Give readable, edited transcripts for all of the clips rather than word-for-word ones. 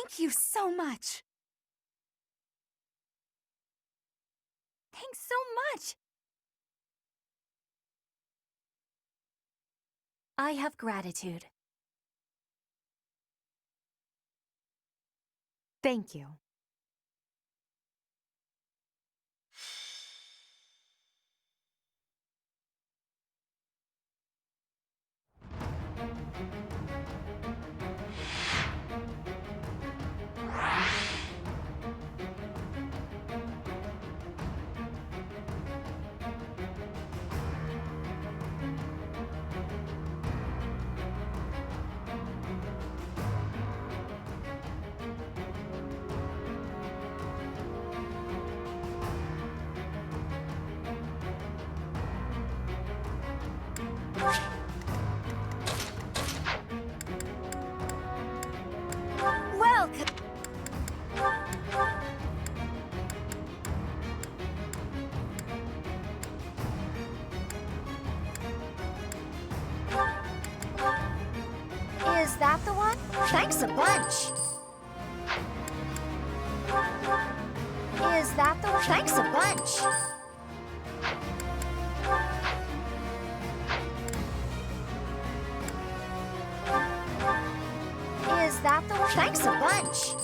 Thank you so much. Thanks so much. I have gratitude. Thank you. Welcome. Is that the one? Thanks a bunch. Is that the one? Thanks a bunch. Is that the one? Thanks a bunch.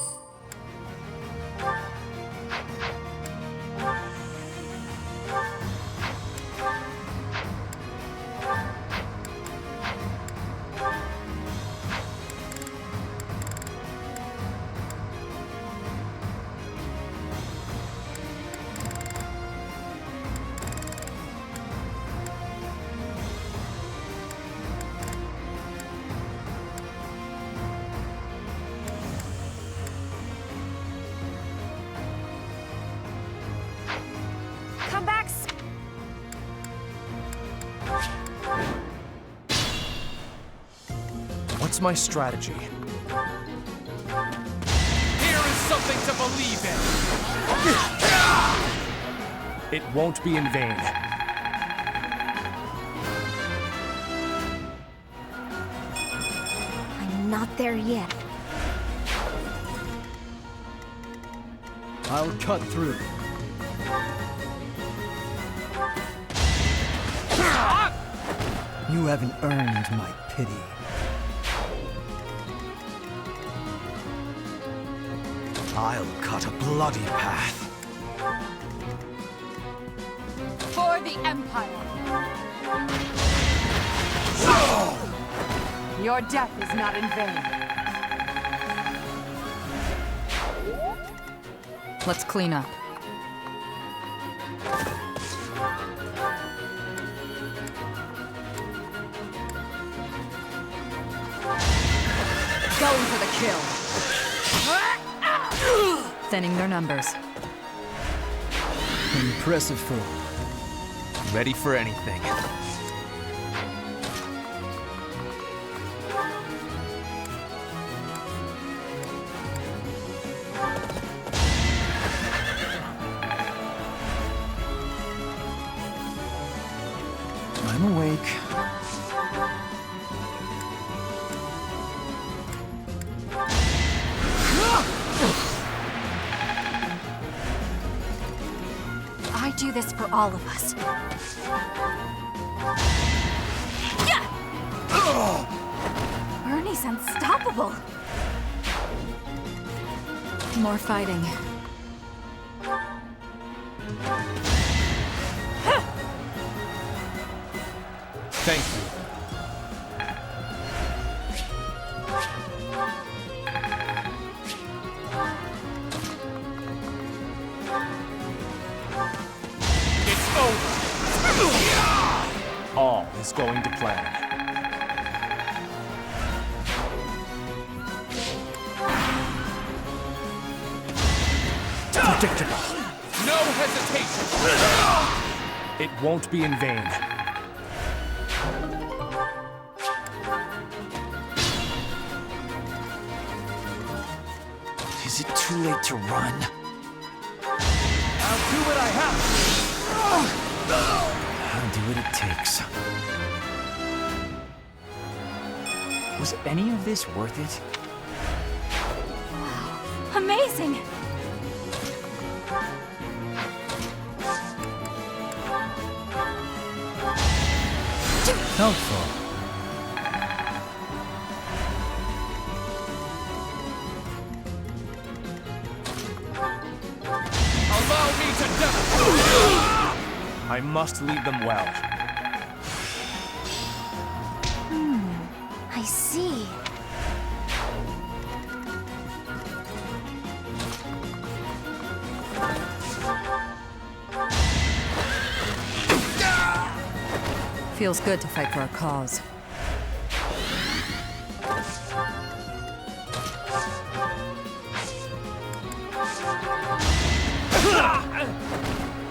Come back. What's my strategy? Here is something to believe in! It won't be in vain. I'm not there yet. I'll cut through. You haven't earned my pity. I'll cut a bloody path. For the Empire. Your death is not in vain. Let's clean up. Going for the kill. Thinning their numbers. Impressive foe. Ready for anything. I'm awake. I do this for all of us. Yeah! Ernie's unstoppable. More fighting. Thank you. It's over. All is going to plan. Predictable. No hesitation. It won't be in vain. Is it too late to run? I'll do what I have to. I'll do what it takes. Was any of this worth it? Wow. missing. Helpful. Allow me to demonstrate! I must lead them well. I see. Feels good to fight for a cause.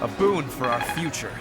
A boon for our future.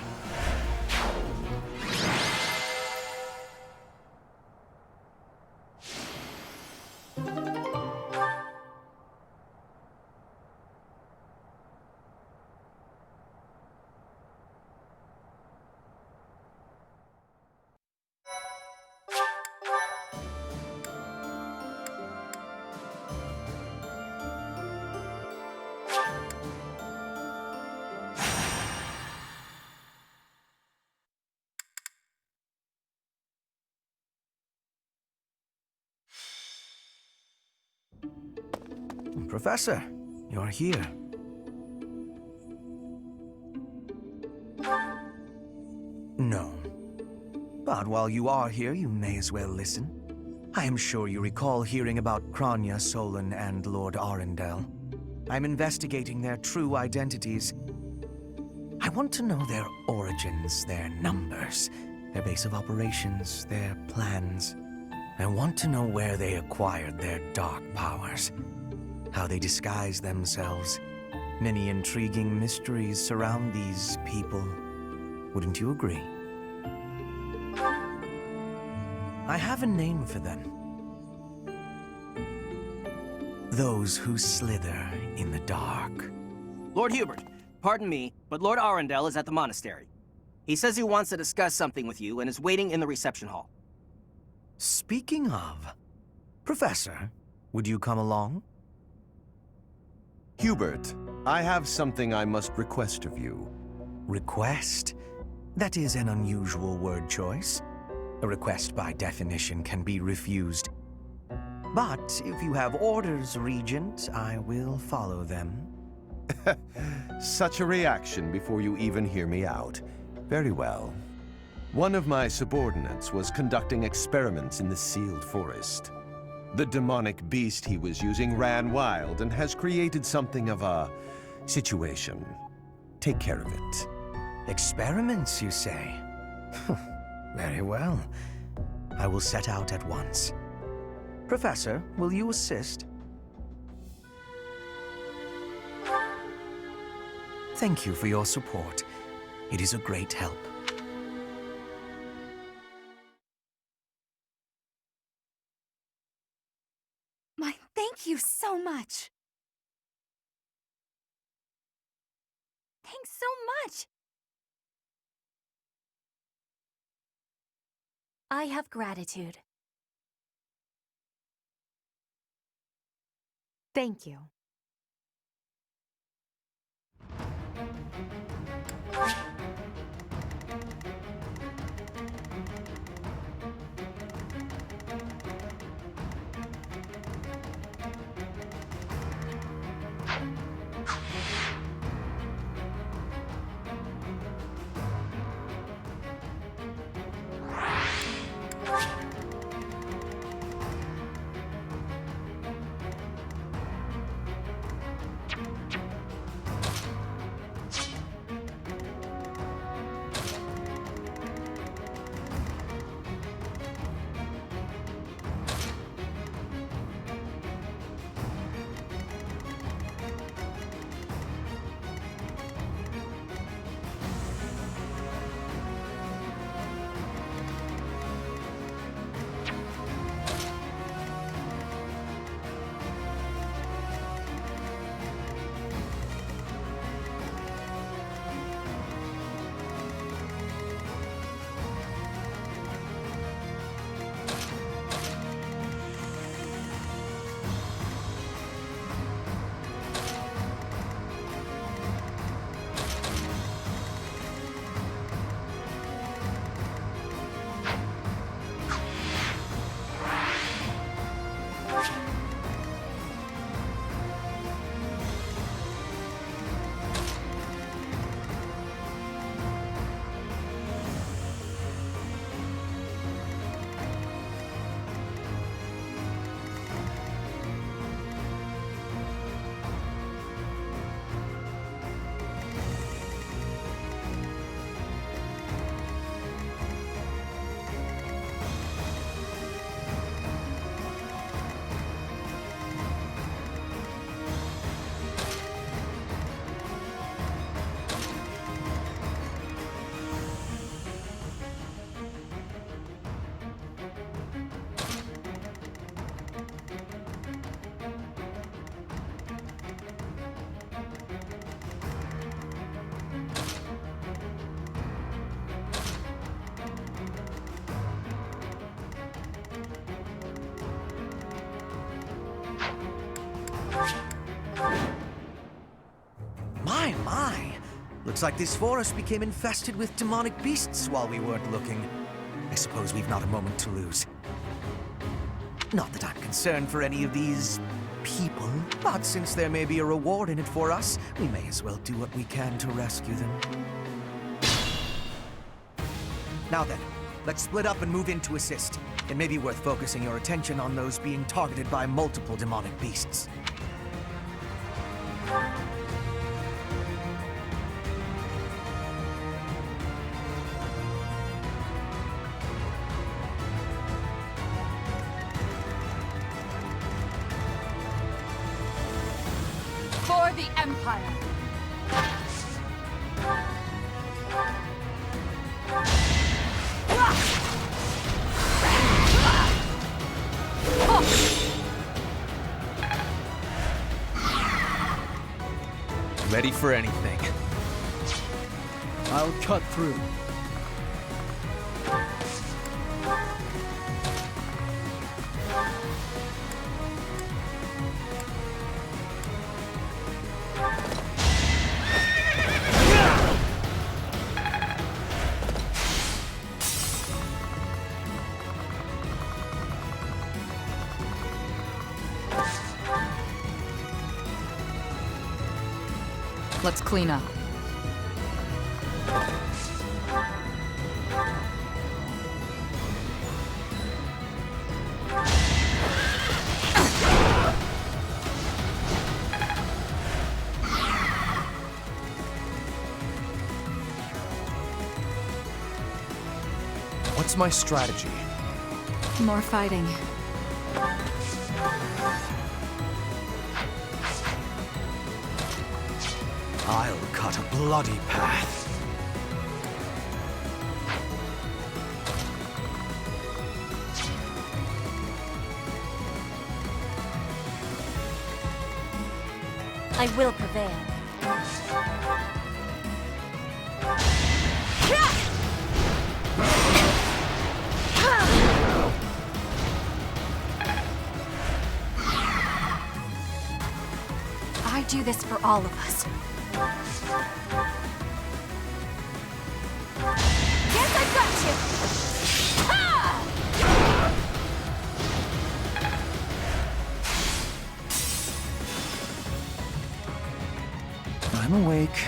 Professor, you're here. No. But while you are here, you may as well listen. I am sure you recall hearing about Kranya, Solon, and Lord Arundel. I'm investigating their true identities. I want to know their origins, their numbers, their base of operations, their plans. I want to know where they acquired their dark powers, how they disguise themselves. Many intriguing mysteries surround these people. Wouldn't you agree? I have a name for them. Those who slither in the dark. Lord Hubert, pardon me, but Lord Arundel is at the monastery. He says he wants to discuss something with you and is waiting in the reception hall. Speaking of, Professor, would you come along? Hubert, I have something I must request of you. Request? That is an unusual word choice. A request by definition can be refused. But if you have orders, Regent, I will follow them. Such a reaction before you even hear me out. Very well. One of my subordinates was conducting experiments in the sealed forest. The demonic beast he was using ran wild and has created something of a situation. Take care of it. Experiments, you say? Very well. I will set out at once. Professor, will you assist? Thank you for your support. It is a great help. Thank you so much. Thanks so much. I have gratitude. Thank you. Looks like this forest became infested with demonic beasts while we weren't looking. I suppose we've not a moment to lose. Not that I'm concerned for any of these people, but since there may be a reward in it for us, we may as well do what we can to rescue them. Now then, let's split up and move in to assist. It may be worth focusing your attention on those being targeted by multiple demonic beasts. For the Empire! Ready for anything. I'll cut through. Let's clean up. What's my strategy? More fighting. I'll cut a bloody path. I will prevail. I do this for all of us. Guess I've got you! Ha! I'm awake.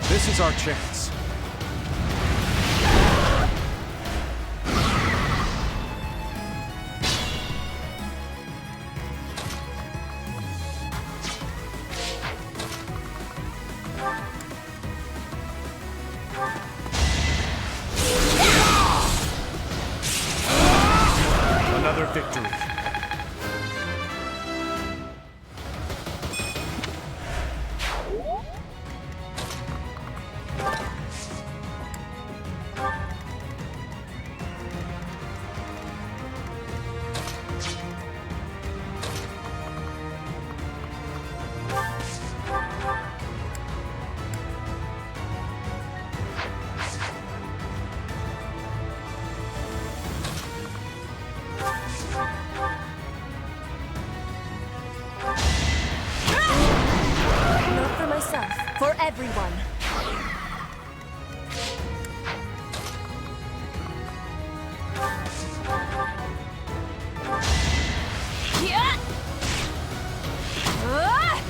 This is our chance. victory. Not for myself, for everyone. Yeah! Ah!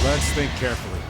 Let's think carefully.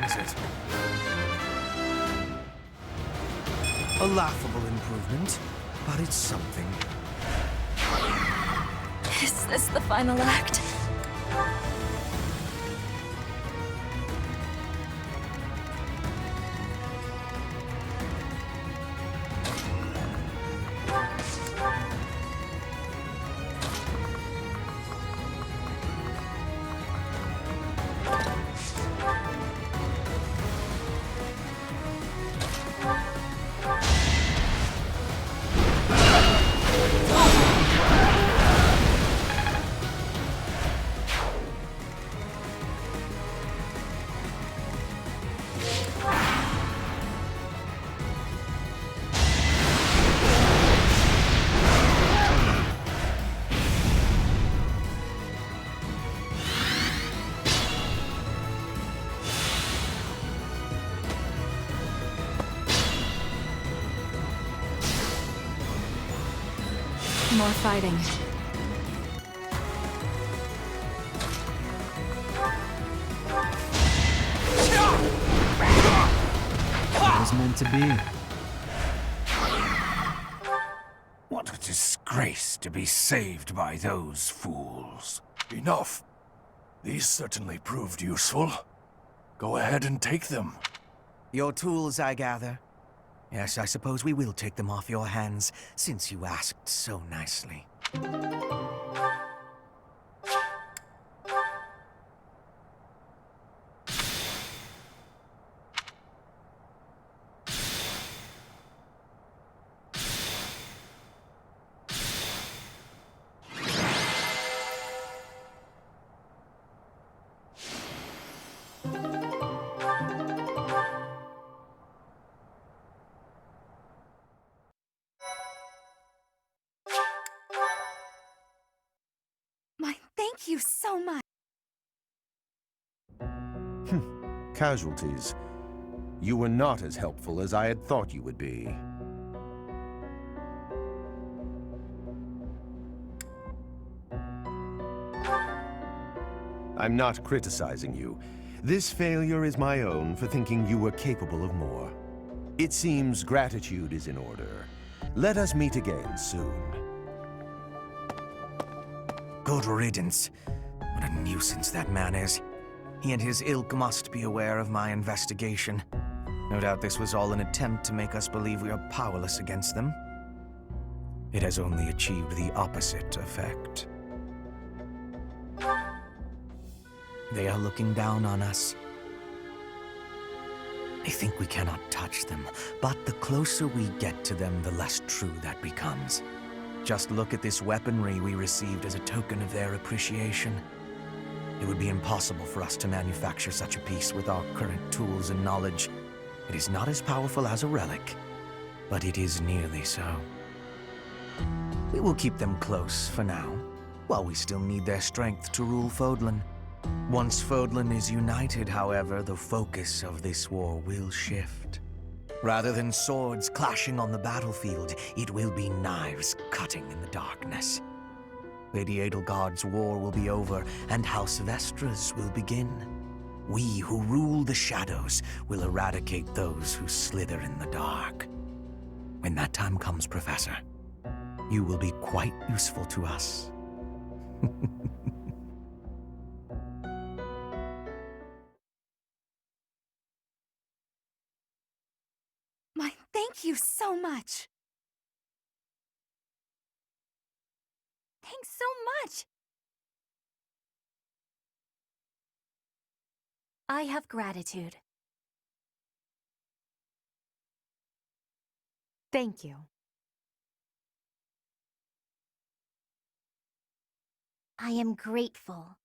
brings it. A laughable improvement, but it's something. Is this the final act? More fighting. It was meant to be. What a disgrace to be saved by those fools. Enough. These certainly proved useful. Go ahead and take them. Your tools, I gather. Yes, I suppose we will take them off your hands, since you asked so nicely. Thank you so much. Casualties. You were not as helpful as I had thought you would be. I'm not criticizing you. This failure is my own for thinking you were capable of more. It seems gratitude is in order. Let us meet again soon. Good riddance. What a nuisance that man is. He and his ilk must be aware of my investigation. No doubt this was all an attempt to make us believe we are powerless against them. It has only achieved the opposite effect. They are looking down on us. They think we cannot touch them, but the closer we get to them, the less true that becomes. Just look at this weaponry we received as a token of their appreciation. It would be impossible for us to manufacture such a piece with our current tools and knowledge. It is not as powerful as a relic, but it is nearly so. We will keep them close for now, while we still need their strength to rule Fodlan. Once Fodlan is united, however, the focus of this war will shift. Rather than swords clashing on the battlefield, it will be knives cutting in the darkness. Lady Edelgard's war will be over, and House Vestra's will begin. We who rule the shadows will eradicate those who slither in the dark. When that time comes, Professor, you will be quite useful to us. Thank you so much. Thanks so much. I have gratitude. Thank you. I am grateful.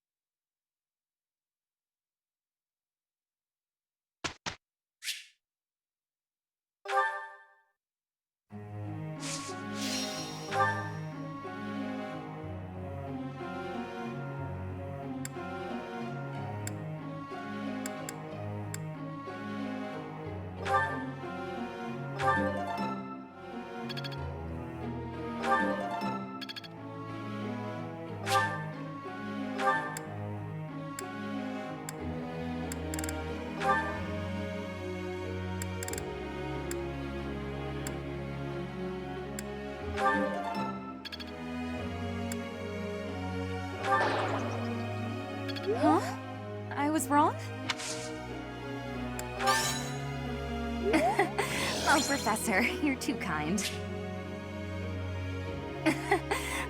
Oh, Professor, you're too kind.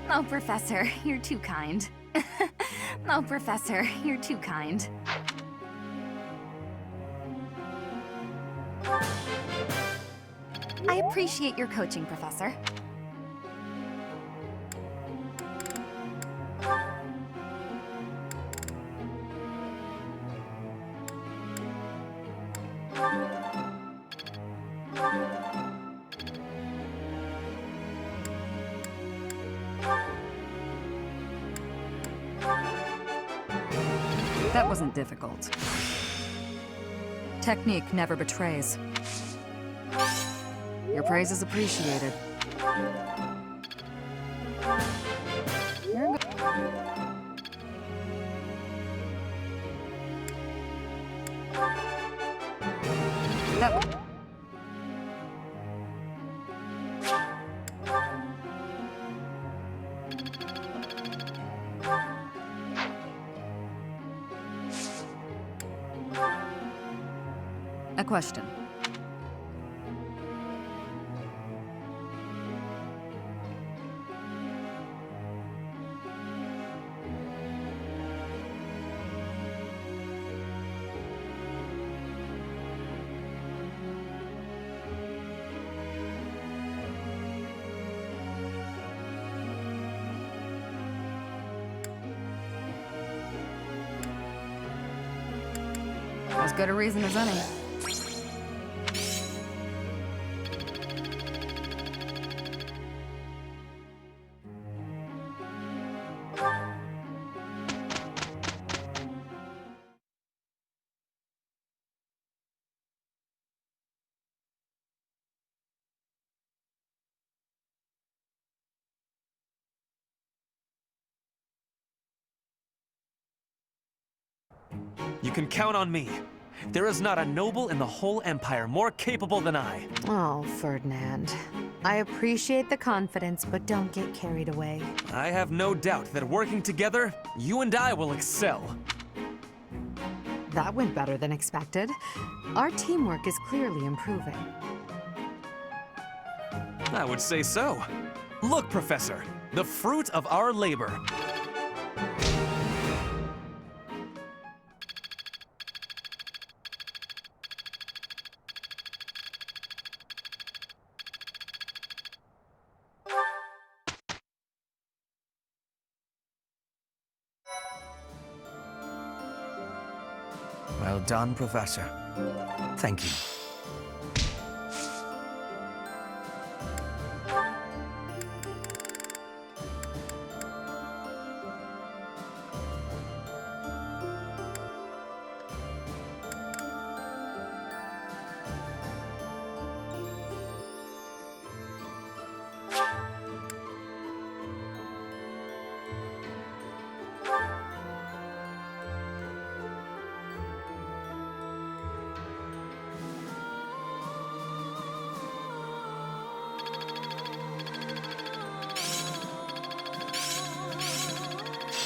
Oh, Professor, you're too kind. Oh, Professor, you're too kind. I appreciate your coaching, Professor. That wasn't difficult. Technique never betrays. Your praise is appreciated. You're good. That... A question. As good a reason as any. You can count on me. There is not a noble in the whole Empire more capable than I. Oh, Ferdinand. I appreciate the confidence, but don't get carried away. I have no doubt that working together, you and I will excel. That went better than expected. Our teamwork is clearly improving. I would say so. Look, Professor, the fruit of our labor. Well done, Professor. Thank you.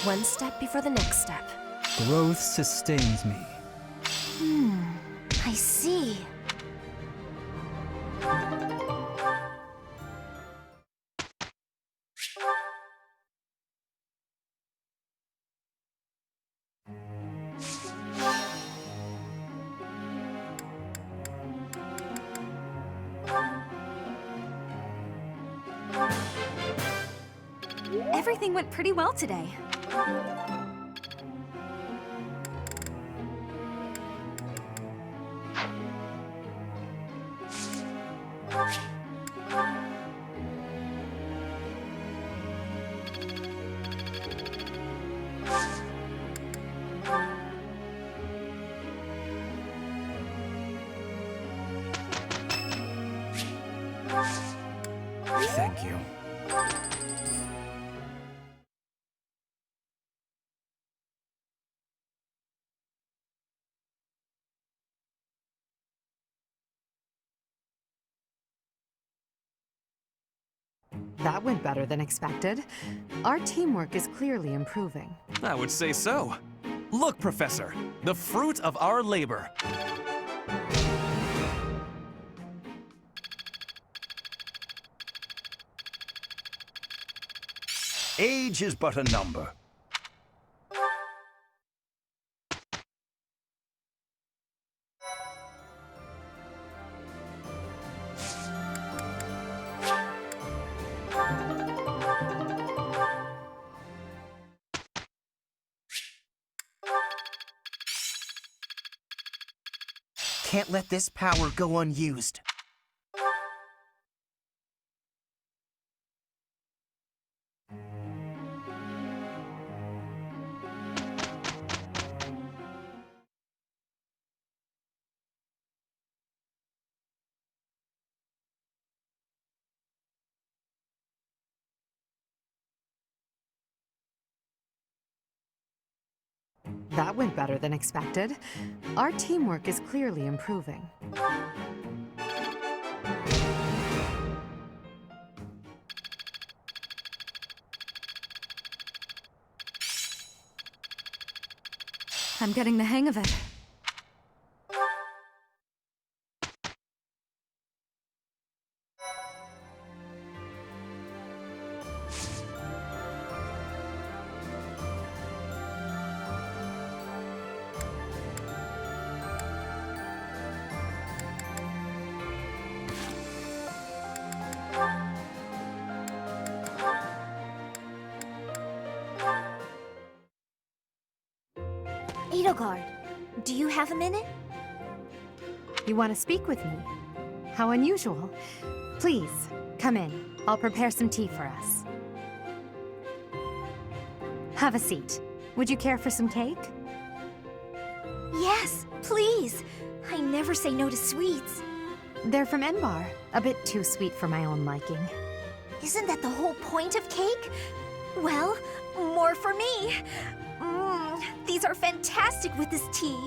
One step before the next step. Growth sustains me. I see. Everything went pretty well today. Thank you. That went better than expected. Our teamwork is clearly improving. I would say so. Look, Professor, the fruit of our labor. Age is but a number. Can't let this power go unused. That went better than expected. Our teamwork is clearly improving. I'm getting the hang of it. Edelgard, do you have a minute? You want to speak with me? How unusual. Please, come in. I'll prepare some tea for us. Have a seat. Would you care for some cake? Yes, please. I never say no to sweets. They're from Enbar. A bit too sweet for my own liking. Isn't that the whole point of cake? Well, more for me. These are fantastic with this tea.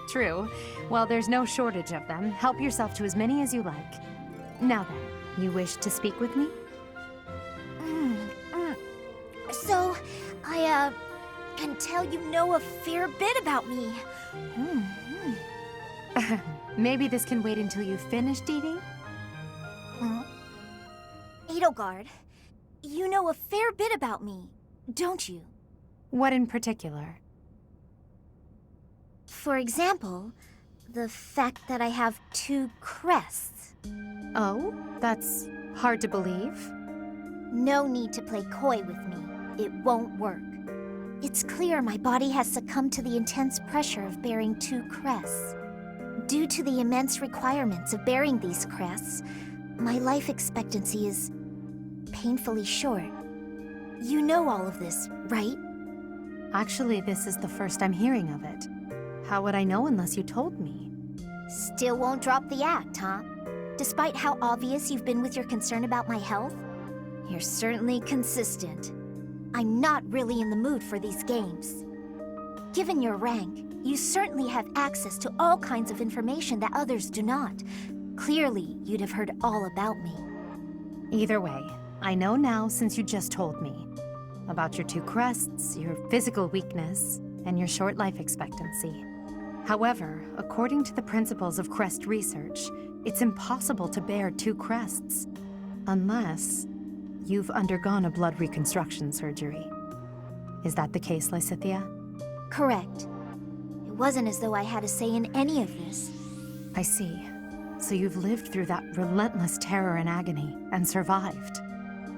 True. Well, there's no shortage of them. Help yourself to as many as you like. Now then, you wish to speak with me? So, I can tell you know a fair bit about me. Maybe this can wait until you've finished eating? Edelgard, you know a fair bit about me, don't you? What in particular? For example, the fact that I have 2 crests. Oh, that's hard to believe. No need to play coy with me. It won't work. It's clear my body has succumbed to the intense pressure of bearing 2 crests. Due to the immense requirements of bearing these crests, my life expectancy is painfully short. You know all of this, right? Actually, this is the first I'm hearing of it. How would I know unless you told me? Still won't drop the act, huh? Despite how obvious you've been with your concern about my health, you're certainly consistent. I'm not really in the mood for these games. Given your rank, you certainly have access to all kinds of information that others do not. Clearly, you'd have heard all about me. Either way, I know now since you just told me. About your 2 crests, your physical weakness, and your short life expectancy. However, according to the principles of crest research, it's impossible to bear 2 crests. Unless you've undergone a blood reconstruction surgery. Is that the case, Lysithea? Correct. It wasn't as though I had a say in any of this. I see. So you've lived through that relentless terror and agony, and survived.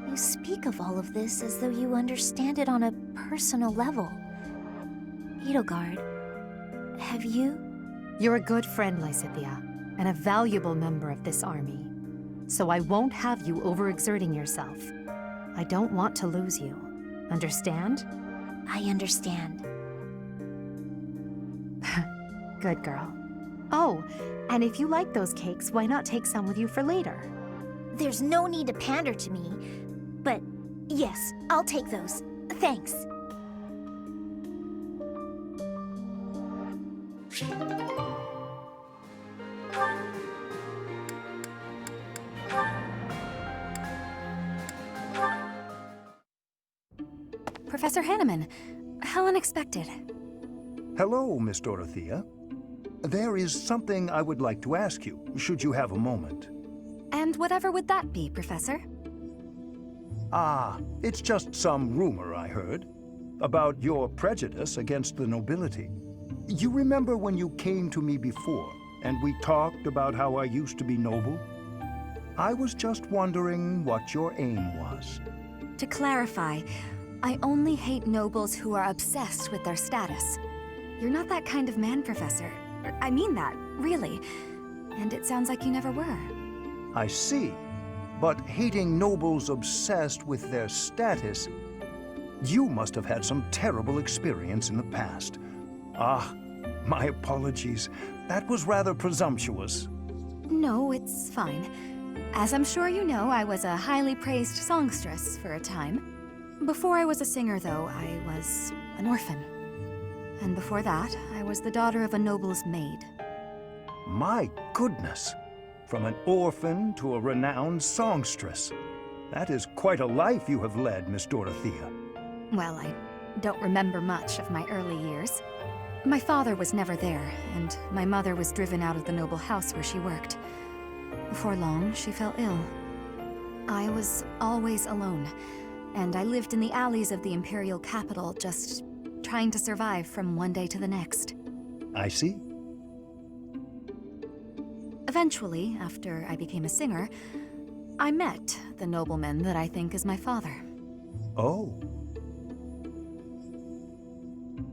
You speak of all of this as though you understand it on a personal level. Edelgard, have you? You're a good friend, Lysithea, and a valuable member of this army. So I won't have you overexerting yourself. I don't want to lose you. Understand? I understand. Good girl. Oh, and if you like those cakes, why not take some with you for later? There's no need to pander to me, but yes, I'll take those. Thanks. Professor Hanneman, how unexpected. Hello, Miss Dorothea. There is something I would like to ask you, should you have a moment. And whatever would that be, Professor? Ah, it's just some rumor I heard about your prejudice against the nobility. You remember when you came to me before, and we talked about how I used to be noble? I was just wondering what your aim was. To clarify, I only hate nobles who are obsessed with their status. You're not that kind of man, Professor. I mean that, really. And it sounds like you never were. I see. But hating nobles obsessed with their status, you must have had some terrible experience in the past. Ah, my apologies. That was rather presumptuous. No, it's fine. As I'm sure you know, I was a highly praised songstress for a time. Before I was a singer, though, I was an orphan. And before that, I was the daughter of a noble's maid. My goodness! From an orphan to a renowned songstress. That is quite a life you have led, Miss Dorothea. Well, I don't remember much of my early years. My father was never there, and my mother was driven out of the noble house where she worked. Before long, she fell ill. I was always alone, and I lived in the alleys of the imperial capital, just trying to survive from one day to the next. I see. Eventually, after I became a singer, I met the nobleman that I think is my father. Oh.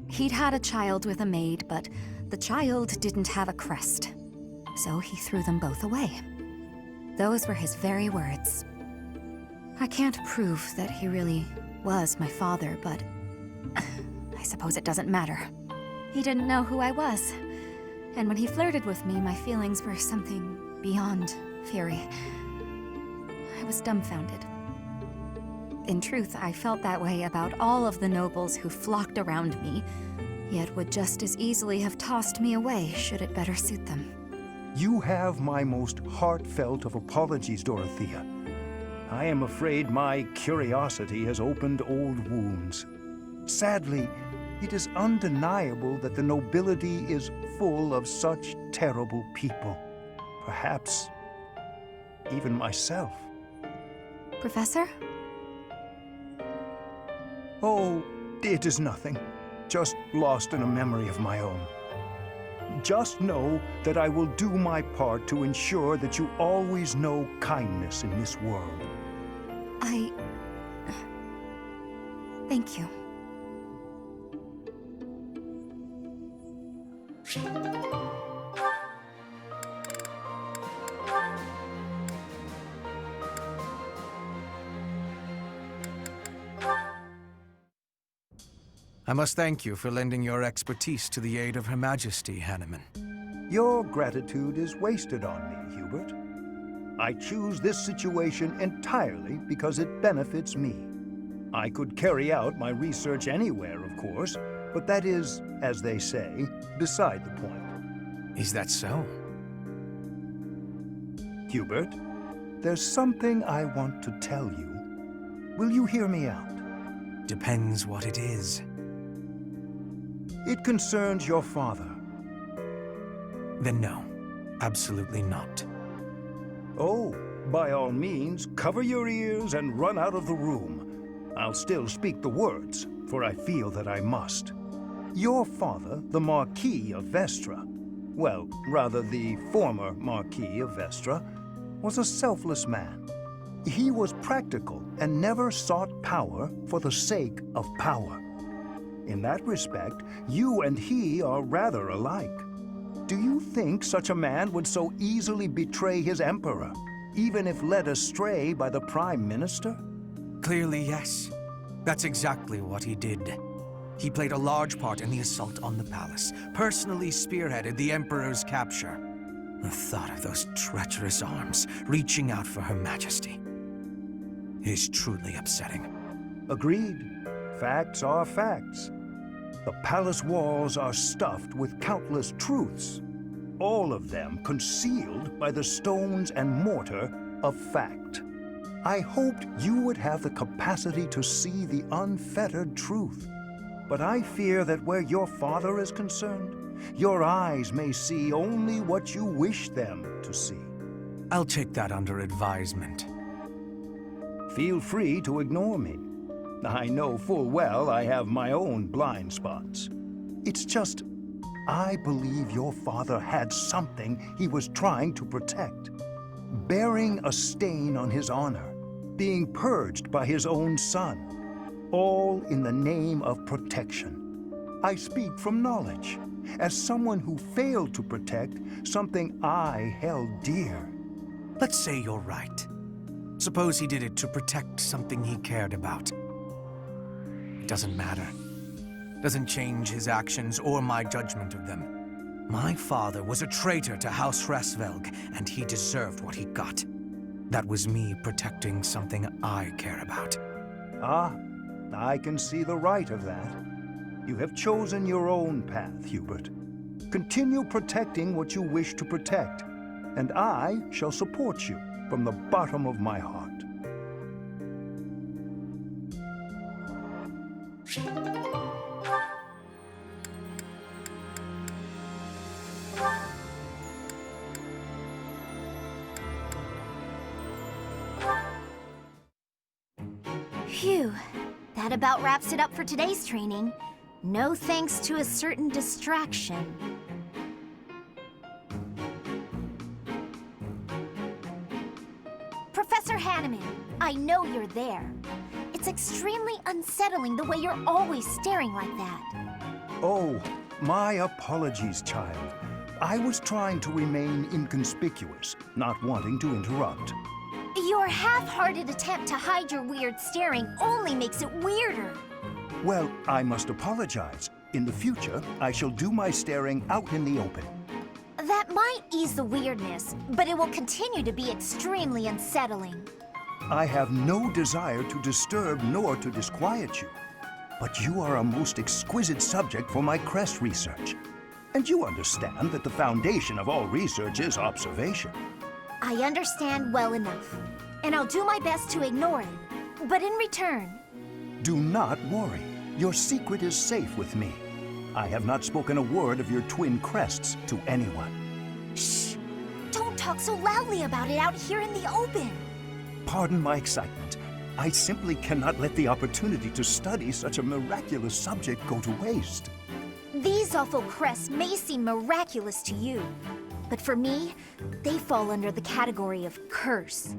He'd had a child with a maid, but the child didn't have a crest. So he threw them both away. Those were his very words. I can't prove that he really was my father, but I suppose it doesn't matter. He didn't know who I was. And when he flirted with me, my feelings were something beyond fury. I was dumbfounded. In truth, I felt that way about all of the nobles who flocked around me, yet would just as easily have tossed me away should it better suit them. You have my most heartfelt of apologies, Dorothea. I am afraid my curiosity has opened old wounds. Sadly, it is undeniable that the nobility is full of such terrible people. Perhaps even myself. Professor? Oh, it is nothing. Just lost in a memory of my own. Just know that I will do my part to ensure that you always know kindness in this world. Thank you. I must thank you for lending your expertise to the aid of Her Majesty, Hanneman. Your gratitude is wasted on me, Hubert. I choose this situation entirely because it benefits me. I could carry out my research anywhere, of course, but that is, as they say, beside the point. Is that so? Hubert, there's something I want to tell you. Will you hear me out? Depends what it is. It concerns your father. Then no, absolutely not. Oh, by all means, cover your ears and run out of the room. I'll still speak the words, for I feel that I must. Your father, the Marquis of Vestra, well, rather the former Marquis of Vestra, was a selfless man. He was practical and never sought power for the sake of power. In that respect, you and he are rather alike. Do you think such a man would so easily betray his emperor, even if led astray by the Prime Minister? Clearly, yes. That's exactly what he did. He played a large part in the assault on the palace, personally spearheaded the Emperor's capture. The thought of those treacherous arms reaching out for Her Majesty is truly upsetting. Agreed. Facts are facts. The palace walls are stuffed with countless truths, all of them concealed by the stones and mortar of fact. I hoped you would have the capacity to see the unfettered truth, but I fear that where your father is concerned, your eyes may see only what you wish them to see. I'll take that under advisement. feel free to ignore me. I know full well I have my own blind spots. It's just, I believe your father had something he was trying to protect. Bearing a stain on his honor, being purged by his own son, all in the name of protection. I speak from knowledge, as someone who failed to protect something I held dear. Let's say you're right. Suppose he did it to protect something he cared about. It doesn't matter. Doesn't change his actions or my judgment of them. My father was a traitor to House Rasvelg, and he deserved what he got. That was me protecting something I care about. Ah, I can see the right of that. You have chosen your own path, Hubert. Continue protecting what you wish to protect, and I shall support you from the bottom of my heart. Phew, that about wraps it up for today's training. No thanks to a certain distraction. Professor Hanneman, I know you're there. It's extremely unsettling the way you're always staring like that. Oh, my apologies, child. I was trying to remain inconspicuous, not wanting to interrupt. Your half-hearted attempt to hide your weird staring only makes it weirder. Well, I must apologize. In the future, I shall do my staring out in the open. That might ease the weirdness, but it will continue to be extremely unsettling. I have no desire to disturb nor to disquiet you, but you are a most exquisite subject for my crest research. And you understand that the foundation of all research is observation. I understand well enough, and I'll do my best to ignore it. But in return... Do not worry. Your secret is safe with me. I have not spoken a word of your twin crests to anyone. Shh! Don't talk so loudly about it out here in the open. Pardon my excitement. I simply cannot let the opportunity to study such a miraculous subject go to waste. These awful crests may seem miraculous to you, but for me, they fall under the category of curse.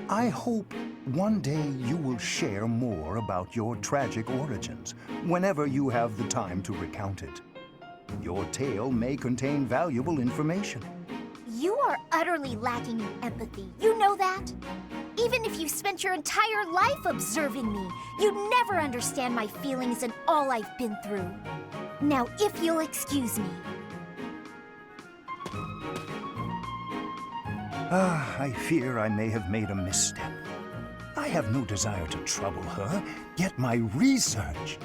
I hope one day you will share more about your tragic origins, whenever you have the time to recount it. Your tale may contain valuable information. You are utterly lacking in empathy. You know that? Even if you spent your entire life observing me, you'd never understand my feelings and all I've been through. Now, if you'll excuse me. I fear I may have made a misstep. I have no desire to trouble her, yet my research...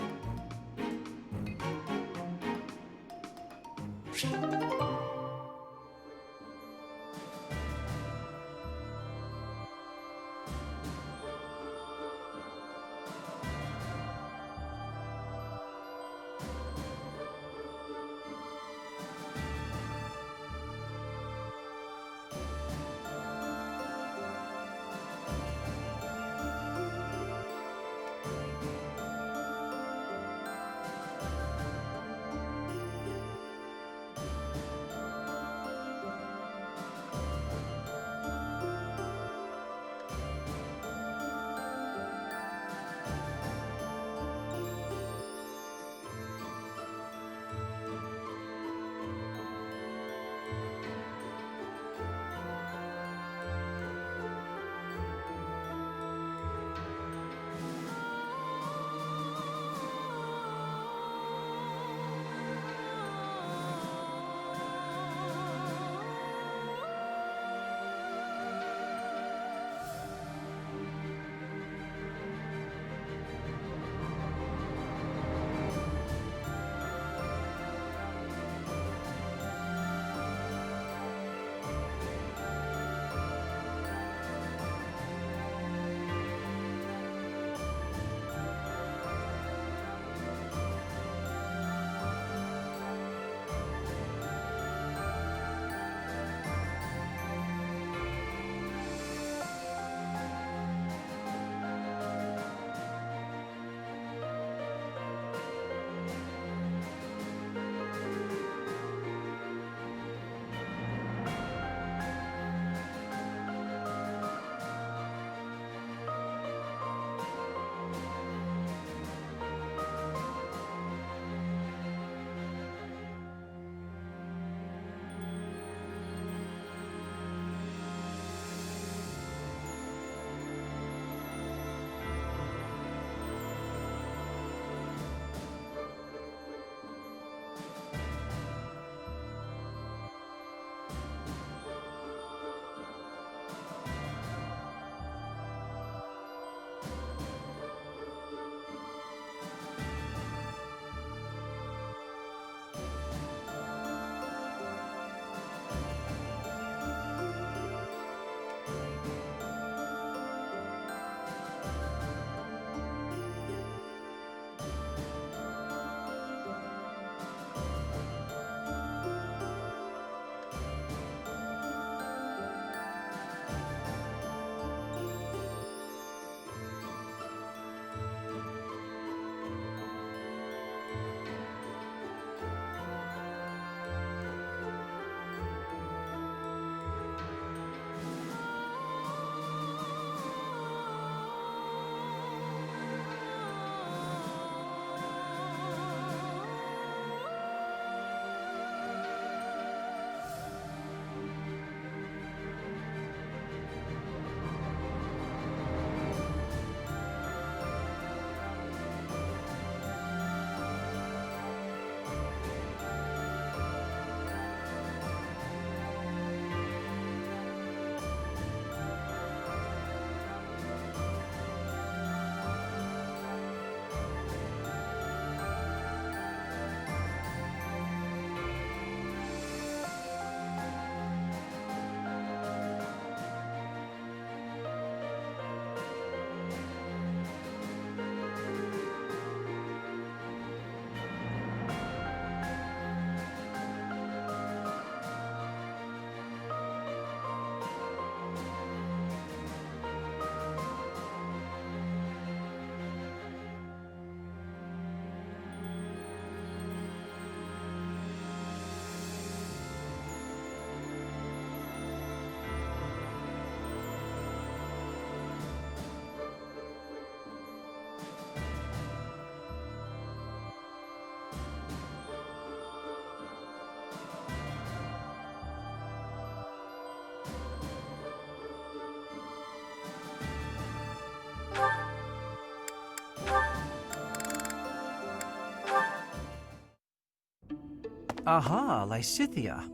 Aha, Lysithea.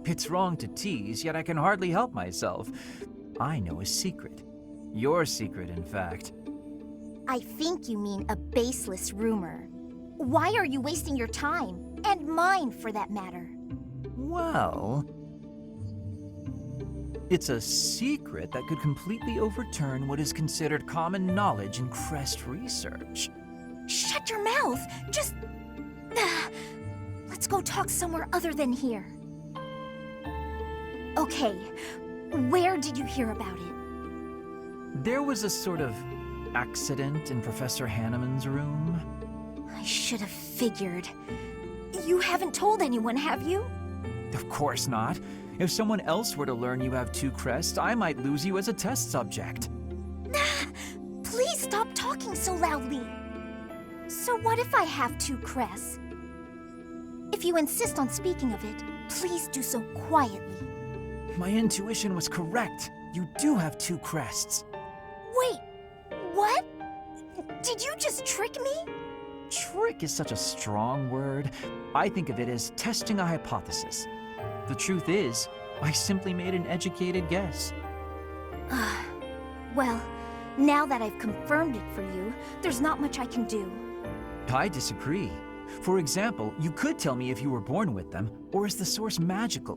It's wrong to tease, yet I can hardly help myself. I know a secret. Your secret, in fact. I think you mean a baseless rumor. Why are you wasting your time? And mine, for that matter. Well, it's a secret that could completely overturn what is considered common knowledge in Crest research. Shut your mouth! Just... Let's go talk somewhere other than here. Okay, where did you hear about it? There was a sort of accident in Professor Hanneman's room. I should have figured. You haven't told anyone, have you? Of course not. If someone else were to learn you have 2 crests, I might lose you as a test subject. Please stop talking so loudly. So what if I have 2 crests? If you insist on speaking of it, please do so quietly. My intuition was correct. You do have 2 crests. Wait, what? Did you just trick me? Trick is such a strong word. I think of it as testing a hypothesis. The truth is, I simply made an educated guess. Well, now that I've confirmed it for you, there's not much I can do. I disagree. For example, you could tell me if you were born with them, or is the source magical?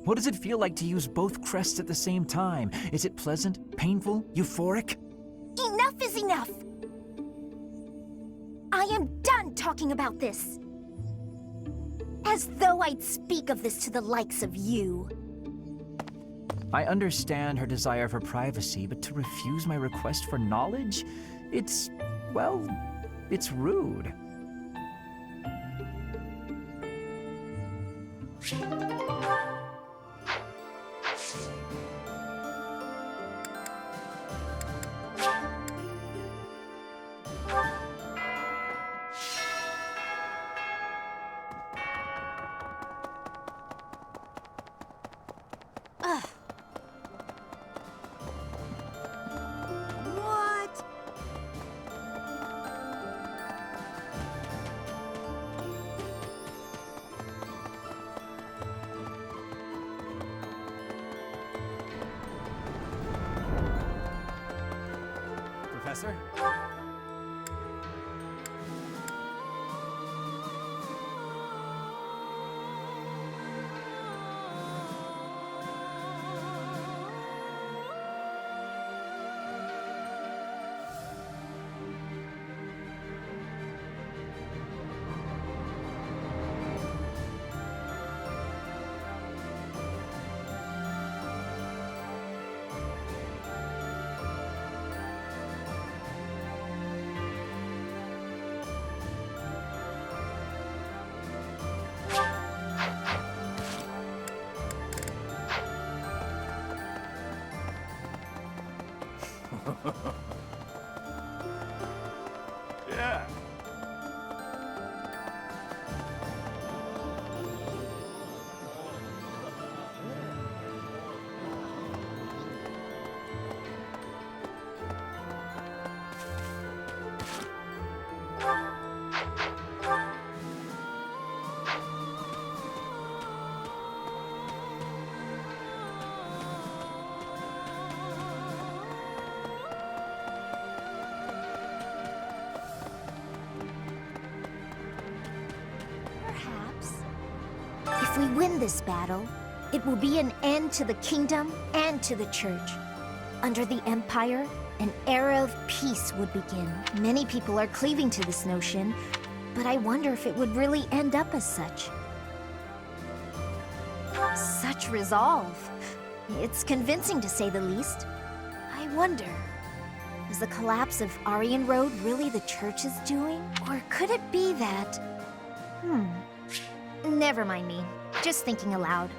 What does it feel like to use both crests at the same time? Is it pleasant, painful, euphoric? Enough is enough! I am done talking about this. As though I'd speak of this to the likes of you. I understand her desire for privacy, but to refuse my request for knowledge? It's, well, it's rude. What? Professor? Yeah. Perhaps. If we win this battle, it will be an end to the kingdom and to the church. Under the Empire, an era of peace would begin. Many people are cleaving to this notion, but I wonder if it would really end up as such. Such resolve. It's convincing to say the least. I wonder, is the collapse of Aryan Road really the church's doing? Or could it be that... Never mind me. Just thinking aloud.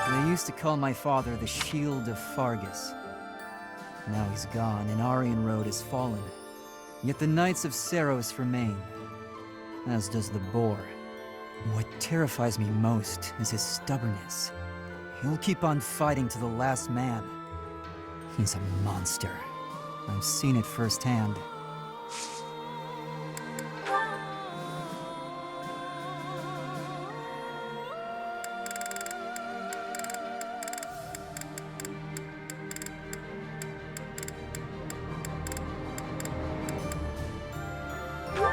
They used to call my father the Shield of Fargus. Now he's gone, and Aryan Road has fallen. Yet the Knights of Seros remain, as does the Boar. What terrifies me most is his stubbornness. He'll keep on fighting to the last man. He's a monster. I've seen it firsthand.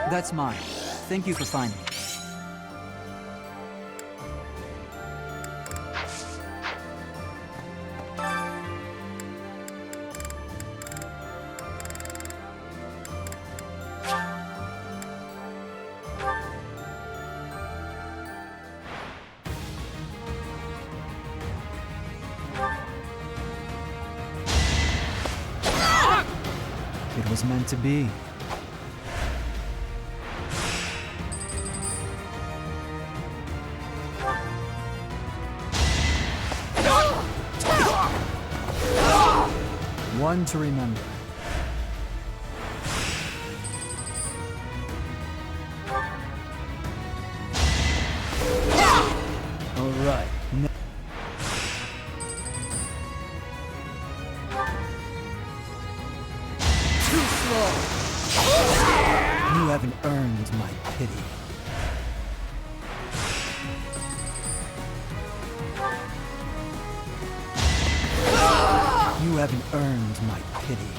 That's mine. Thank you for finding it. It was meant to be. One to remember. All right. Too slow. You haven't earned my pity. You haven't earned my pity.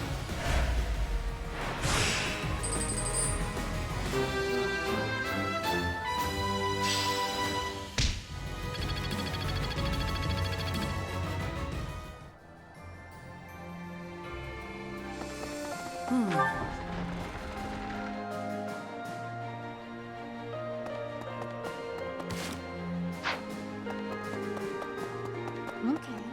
Okay.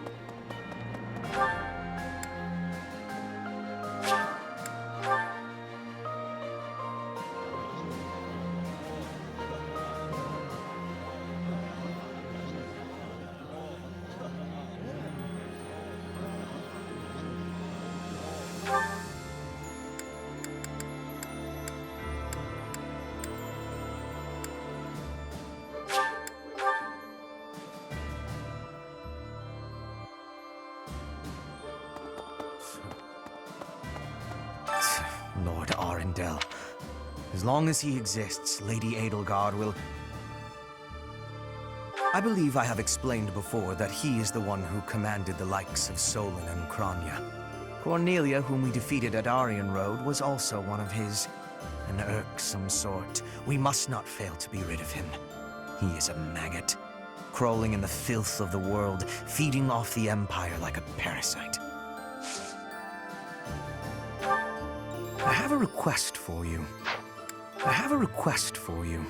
Lord Arundel. As long as he exists, Lady Edelgard will... I believe I have explained before that he is the one who commanded the likes of Solon and Kranya. Cornelia, whom we defeated at Aryan Road, was also one of his. An irksome sort. We must not fail to be rid of him. He is a maggot, crawling in the filth of the world, feeding off the Empire like a parasite. I have a request for you. I have a request for you.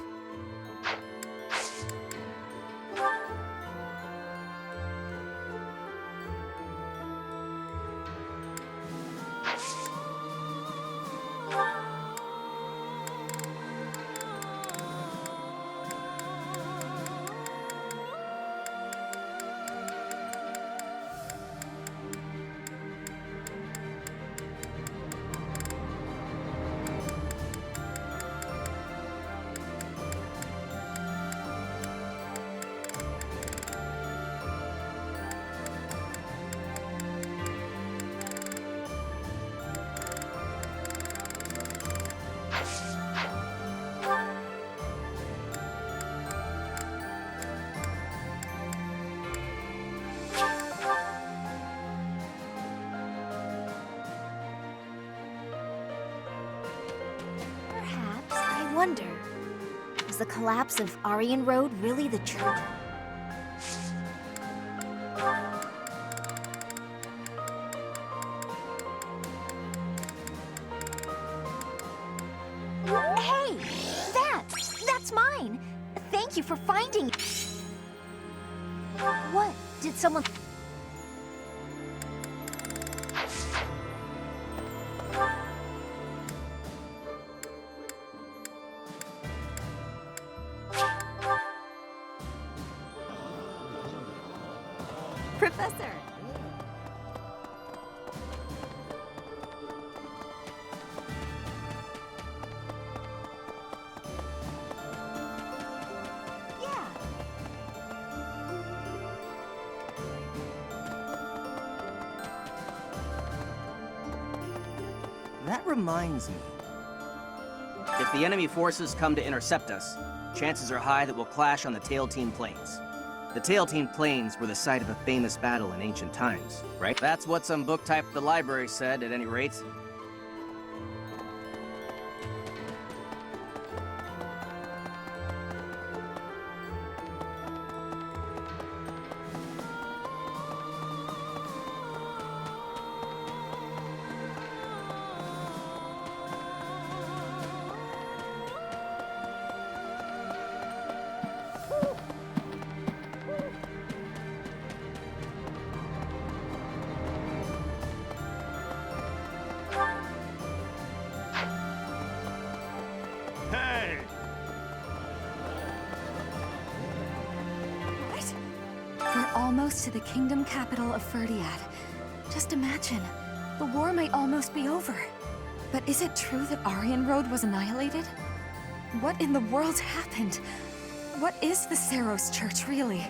I wonder, was the collapse of Aryan Road really the truth? Hey! That's mine! Thank you for finding it! What? Did someone... Professor! Yeah. That reminds me. If the enemy forces come to intercept us, chances are high that we'll clash on the Tail Team Plains. The Tail Team Plains were the site of a famous battle in ancient times, right? That's what some book type at the library said, at any rate. Hey! What? We're almost to the kingdom capital of Ferdiad. Just imagine, the war might almost be over. But is it true that Aryan Road was annihilated? What in the world happened? What is the Saros Church, really?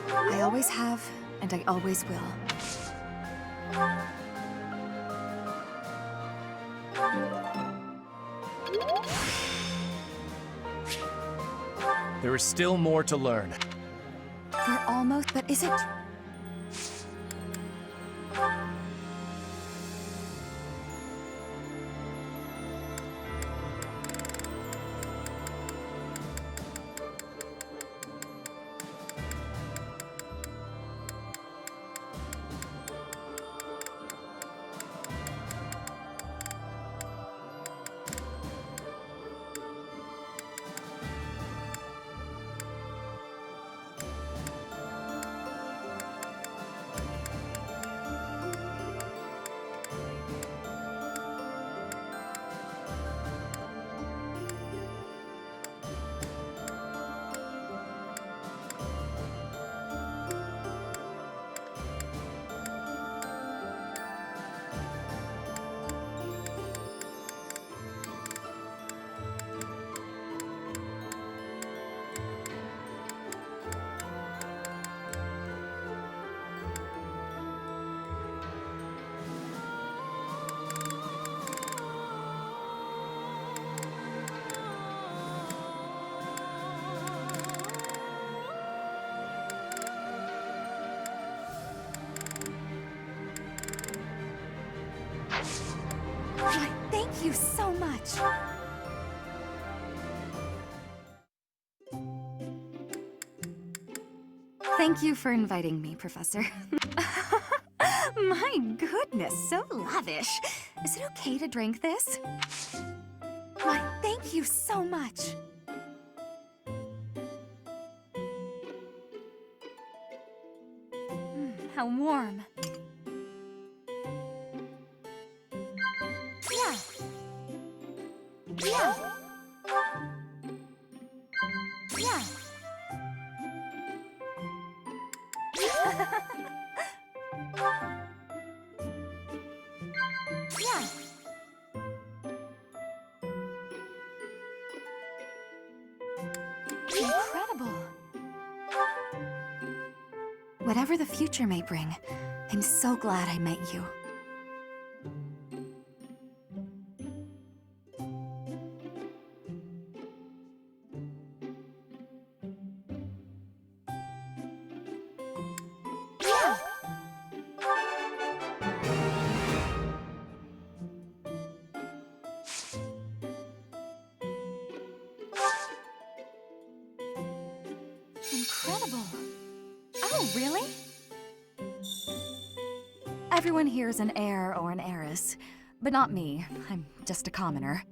I always have, and I always will. There is still more to learn. We're almost, but is it... Why, thank you so much! Thank you for inviting me, Professor. My goodness, so lavish. Is it okay to drink this? Why, thank you so much. How warm. Yeah. Yeah. Yeah. Yeah. Incredible. Whatever the future may bring, I'm so glad I met you. Yeah. Incredible. Oh, really? Everyone here is an heir or an heiress, but not me. I'm just a commoner.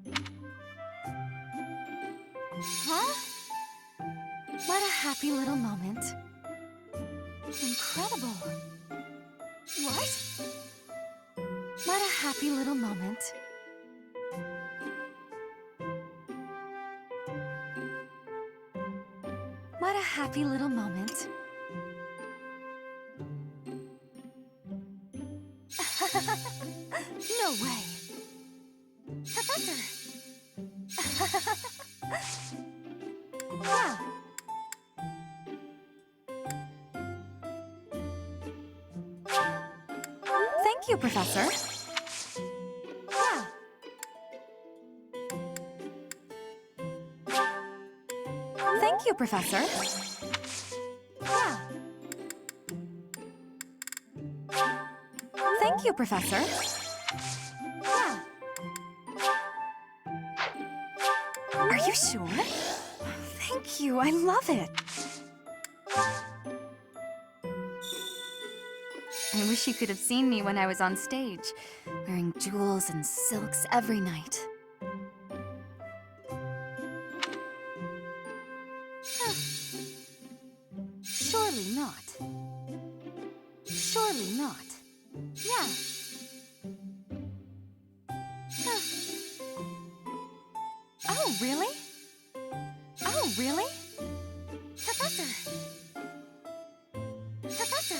Huh? What a happy little moment. Incredible. What? What a happy little moment. What a happy little moment. No way. Professor! Yeah. Thank you, Professor. Yeah. Thank you, Professor. Yeah. Thank you, Professor. Yeah. Are you sure? Thank you, I love it. I wish you could have seen me when I was on stage, wearing jewels and silks every night. Surely not. Surely not. Yeah. Oh, really? Oh, really? Professor! Professor!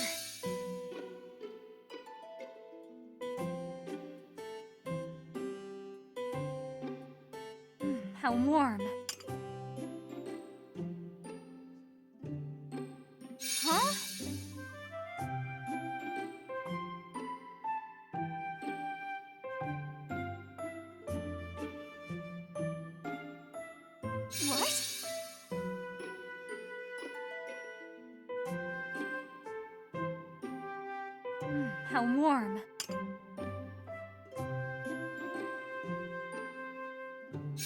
How warm. Huh? What? How warm.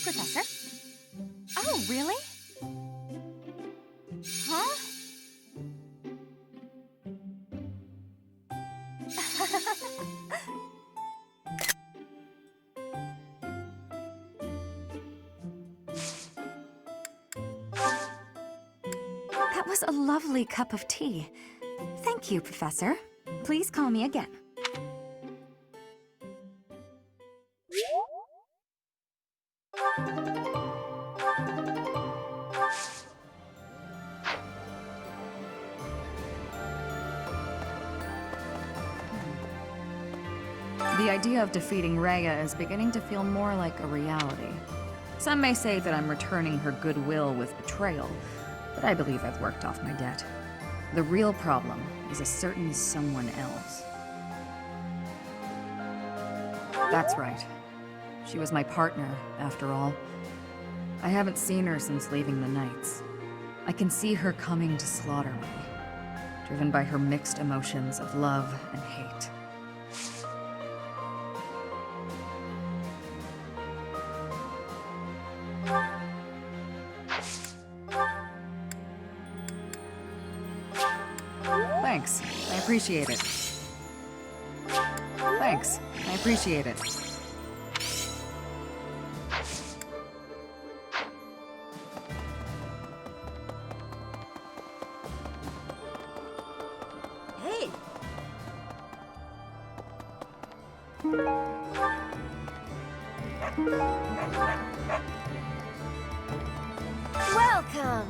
Professor? Oh, really? Huh? That was a lovely cup of tea. Thank you, Professor. Please call me again. The idea of defeating Rhea is beginning to feel more like a reality. Some may say that I'm returning her goodwill with betrayal, but I believe I've worked off my debt. The real problem is a certain someone else. That's right. She was my partner, after all. I haven't seen her since leaving the Knights. I can see her coming to slaughter me, driven by her mixed emotions of love and hate. Thanks. I appreciate it. Thanks. I appreciate it. Hey! Welcome!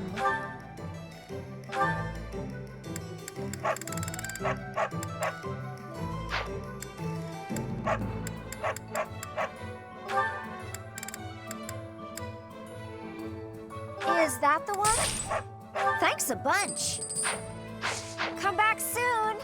Is that the one? Thanks a bunch. Come back soon.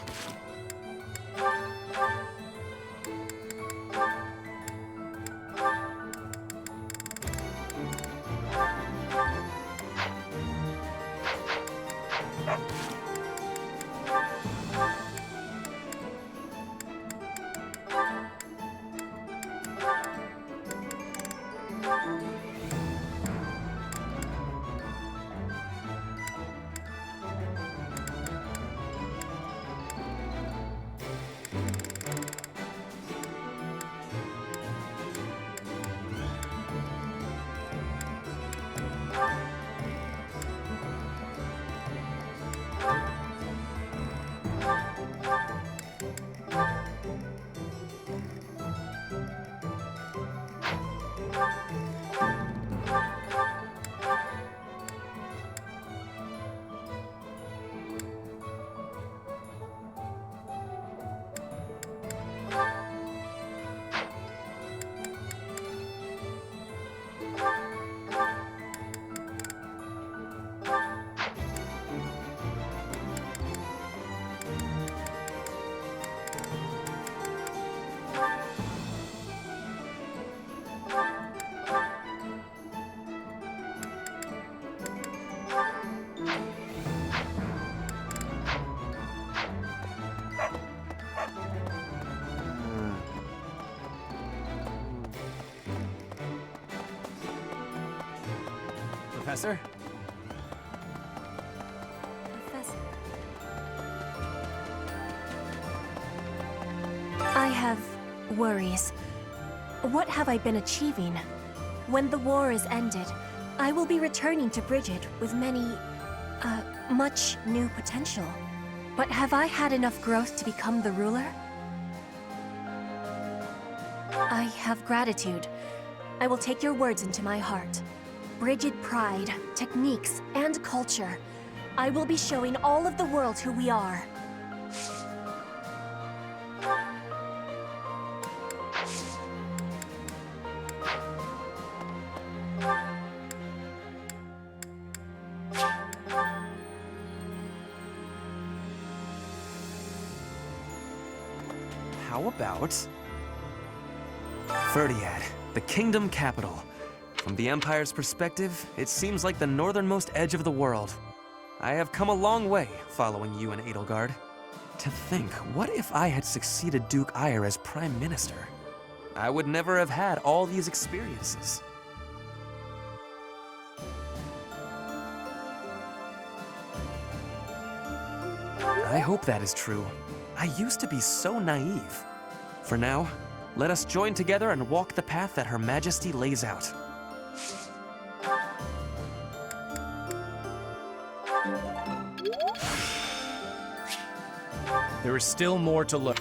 Professor. Professor. I have worries. What have I been achieving? When the war is ended, I will be returning to Bridget with much new potential. But have I had enough growth to become the ruler? I have gratitude. I will take your words into my heart. Bridget pride, techniques, and culture. I will be showing all of the world who we are. How about Ferdiad, the kingdom capital? From the Empire's perspective, it seems like the northernmost edge of the world. I have come a long way following you and Edelgard. To think, what if I had succeeded Duke Ire as Prime Minister? I would never have had all these experiences. I hope that is true. I used to be so naive. For now, let us join together and walk the path that Her Majesty lays out. There is still more to learn.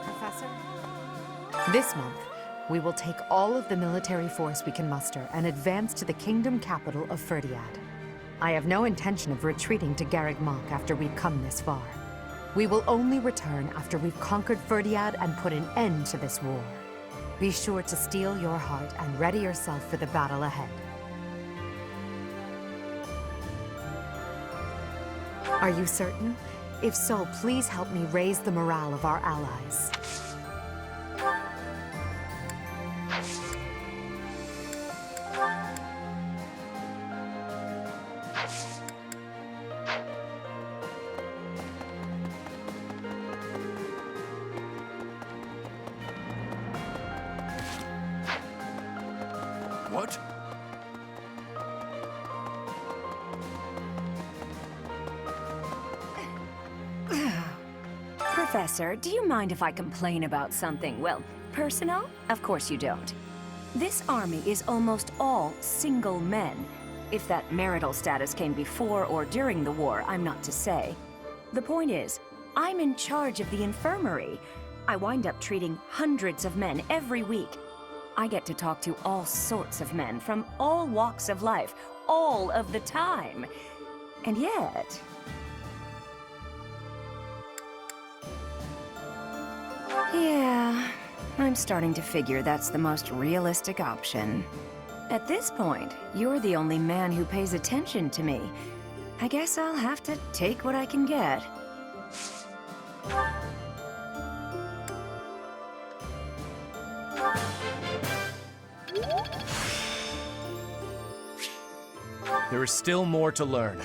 Professor? This month, we will take all of the military force we can muster and advance to the kingdom capital of Ferdiad. I have no intention of retreating to Garreg Mach after we've come this far. We will only return after we've conquered Ferdiad and put an end to this war. Be sure to steel your heart and ready yourself for the battle ahead. Are you certain? If so, please help me raise the morale of our allies. What? Professor, do you mind if I complain about something, well, personal? Of course you don't. This army is almost all single men. If that marital status came before or during the war, I'm not to say. The point is, I'm in charge of the infirmary. I wind up treating hundreds of men every week. I get to talk to all sorts of men from all walks of life, all of the time. And yet... Yeah, I'm starting to figure that's the most realistic option. At this point, you're the only man who pays attention to me. I guess I'll have to take what I can get. There is still more to learn.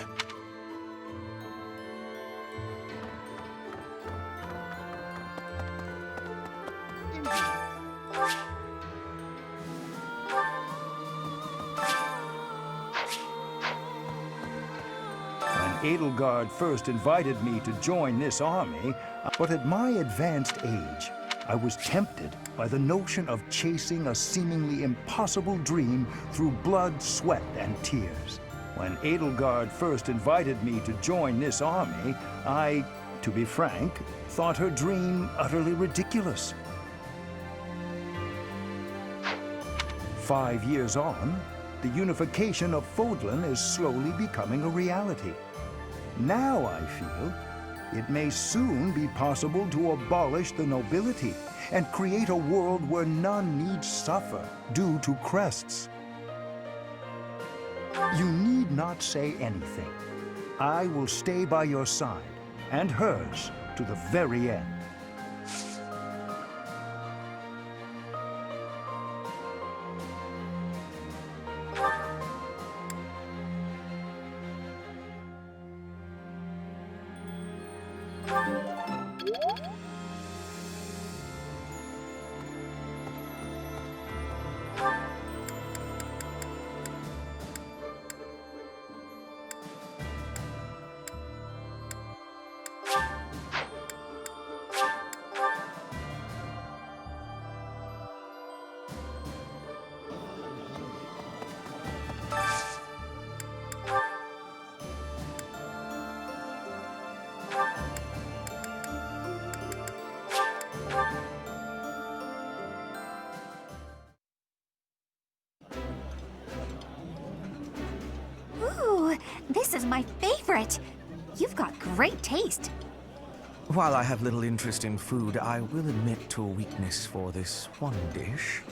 When Edelgard first invited me to join this army, but at my advanced age, I was tempted by the notion of chasing a seemingly impossible dream through blood, sweat, and tears. When Edelgard first invited me to join this army, I, to be frank, thought her dream utterly ridiculous. 5 years on, the unification of Fodlan is slowly becoming a reality. Now I feel it may soon be possible to abolish the nobility and create a world where none need suffer due to crests. You need not say anything. I will stay by your side, and hers, to the very end. This is my favorite! You've got great taste. While I have little interest in food, I will admit to a weakness for this one dish.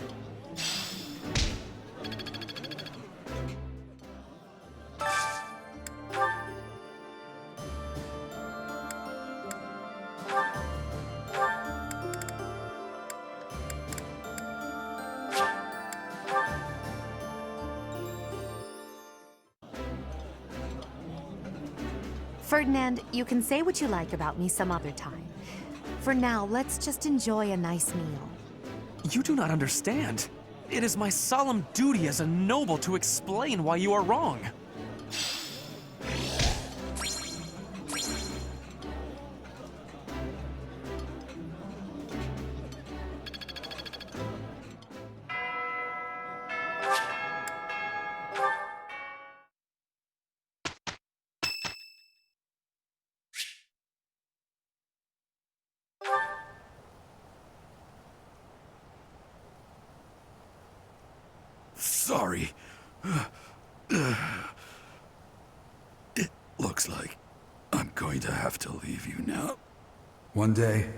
Ferdinand, you can say what you like about me some other time. For now, let's just enjoy a nice meal. You do not understand. It is my solemn duty as a noble to explain why you are wrong. Sorry. It looks like I'm going to have to leave you now. One day,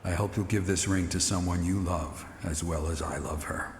I hope you'll give this ring to someone you love as well as I love her.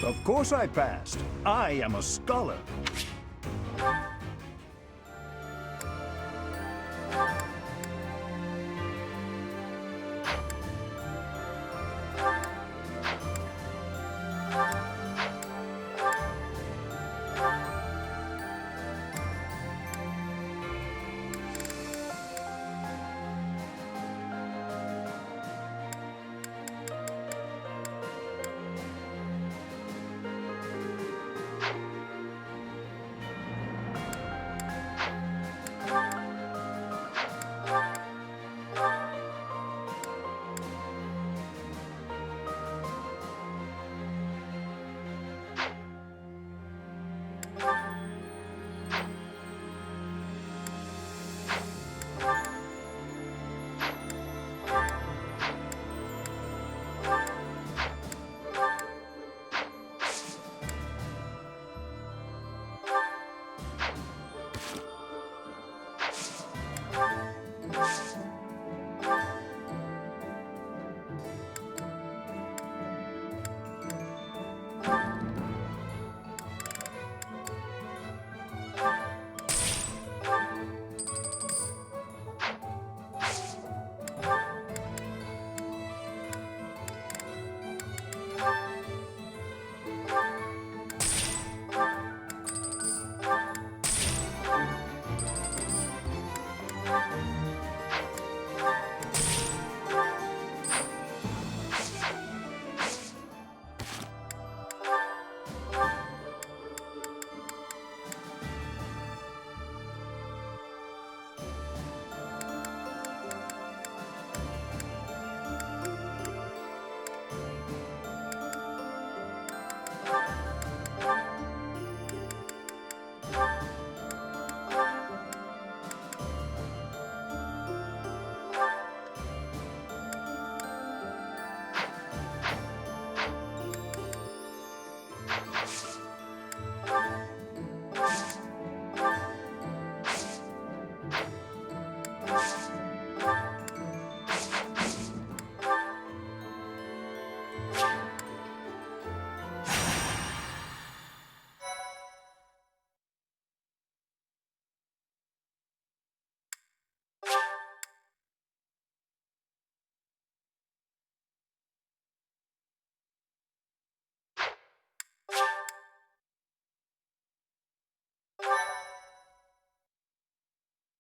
Of course I passed. I am a scholar.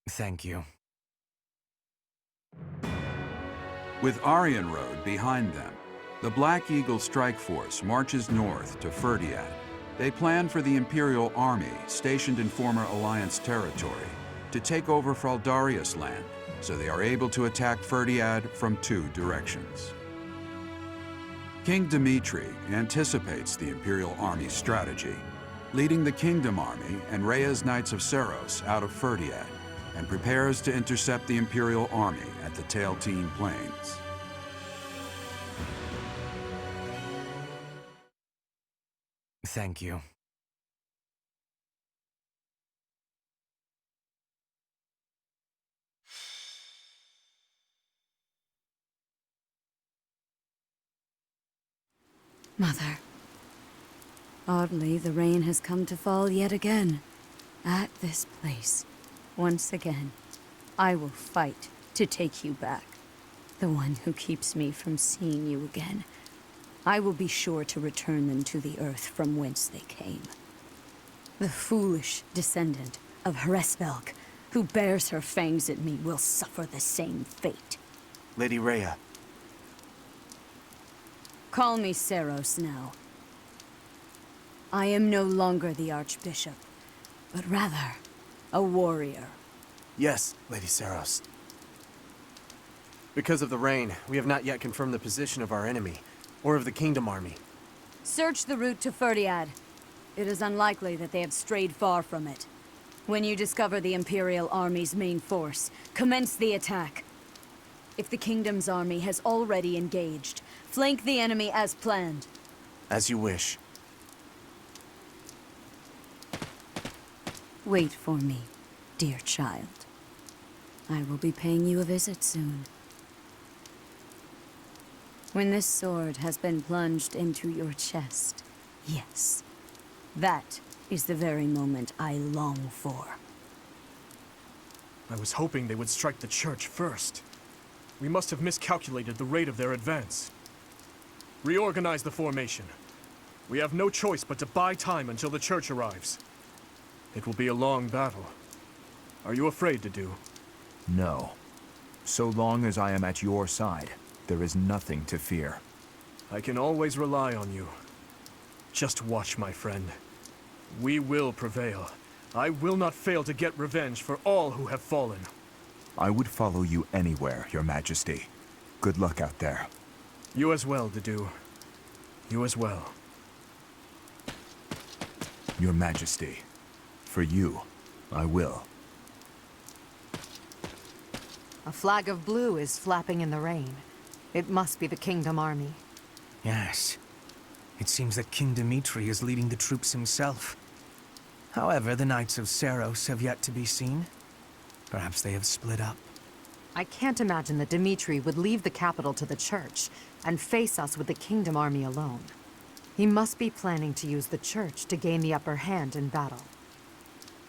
Thank you. With Aryan Road behind them, the Black Eagle strike force marches north to Ferdiad. They plan for the Imperial Army, stationed in former Alliance territory, to take over Fraldarius land, so they are able to attack Ferdiad from 2 directions. King Dimitri anticipates the Imperial Army's strategy, leading the Kingdom Army and Rhea's Knights of Seros out of Ferdiad, and prepares to intercept the Imperial Army at the Tailtean Plains. Thank you. Mother. Oddly, the rain has come to fall yet again. At this place. Once again. I will fight to take you back. The one who keeps me from seeing you again. I will be sure to return them to the earth from whence they came. The foolish descendant of Hresvelg, who bears her fangs at me, will suffer the same fate. Lady Rhea. Call me Seros now. I am no longer the Archbishop, but rather a warrior. Yes, Lady Seros. Because of the rain, we have not yet confirmed the position of our enemy, or of the Kingdom Army. Search the route to Ferdiad. It is unlikely that they have strayed far from it. When you discover the Imperial Army's main force, commence the attack. If the Kingdom's army has already engaged, flank the enemy as planned. As you wish. Wait for me, dear child. I will be paying you a visit soon. When this sword has been plunged into your chest, yes, that is the very moment I long for. I was hoping they would strike the church first. We must have miscalculated the rate of their advance. Reorganize the formation. We have no choice but to buy time until the church arrives. It will be a long battle. Are you afraid to do? No. So long as I am at your side, there is nothing to fear. I can always rely on you. Just watch, my friend. We will prevail. I will not fail to get revenge for all who have fallen. I would follow you anywhere, Your Majesty. Good luck out there. You as well, Dedu. You as well. Your Majesty. For you, I will. A flag of blue is flapping in the rain. It must be the Kingdom Army. Yes. It seems that King Dimitri is leading the troops himself. However, the Knights of Seros have yet to be seen. Perhaps they have split up. I can't imagine that Dimitri would leave the capital to the church and face us with the Kingdom Army alone. He must be planning to use the church to gain the upper hand in battle.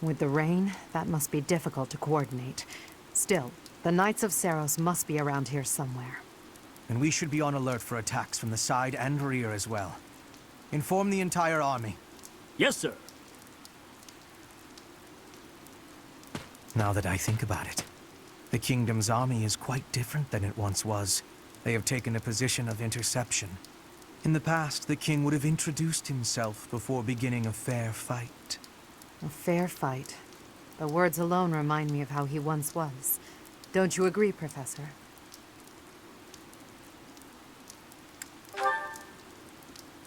With the rain, that must be difficult to coordinate. Still, the Knights of Seros must be around here somewhere. And we should be on alert for attacks from the side and rear as well. Inform the entire army. Yes, sir. Now that I think about it, the Kingdom's army is quite different than it once was. They have taken a position of interception. In the past, the king would have introduced himself before beginning a fair fight. A fair fight. The words alone remind me of how he once was. Don't you agree, Professor?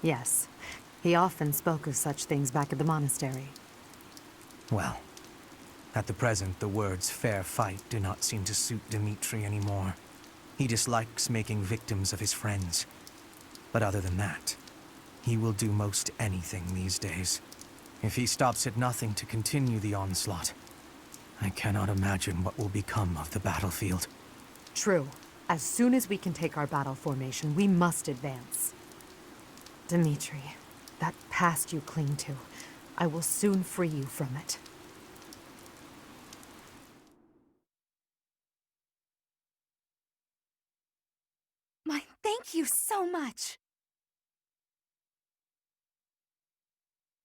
Yes. He often spoke of such things back at the monastery. Well, at the present, the words fair fight do not seem to suit Dimitri anymore. He dislikes making victims of his friends. But other than that, he will do most anything these days. If he stops at nothing to continue the onslaught, I cannot imagine what will become of the battlefield. True. As soon as we can take our battle formation, we must advance. Dimitri, that past you cling to, I will soon free you from it. Thank you so much.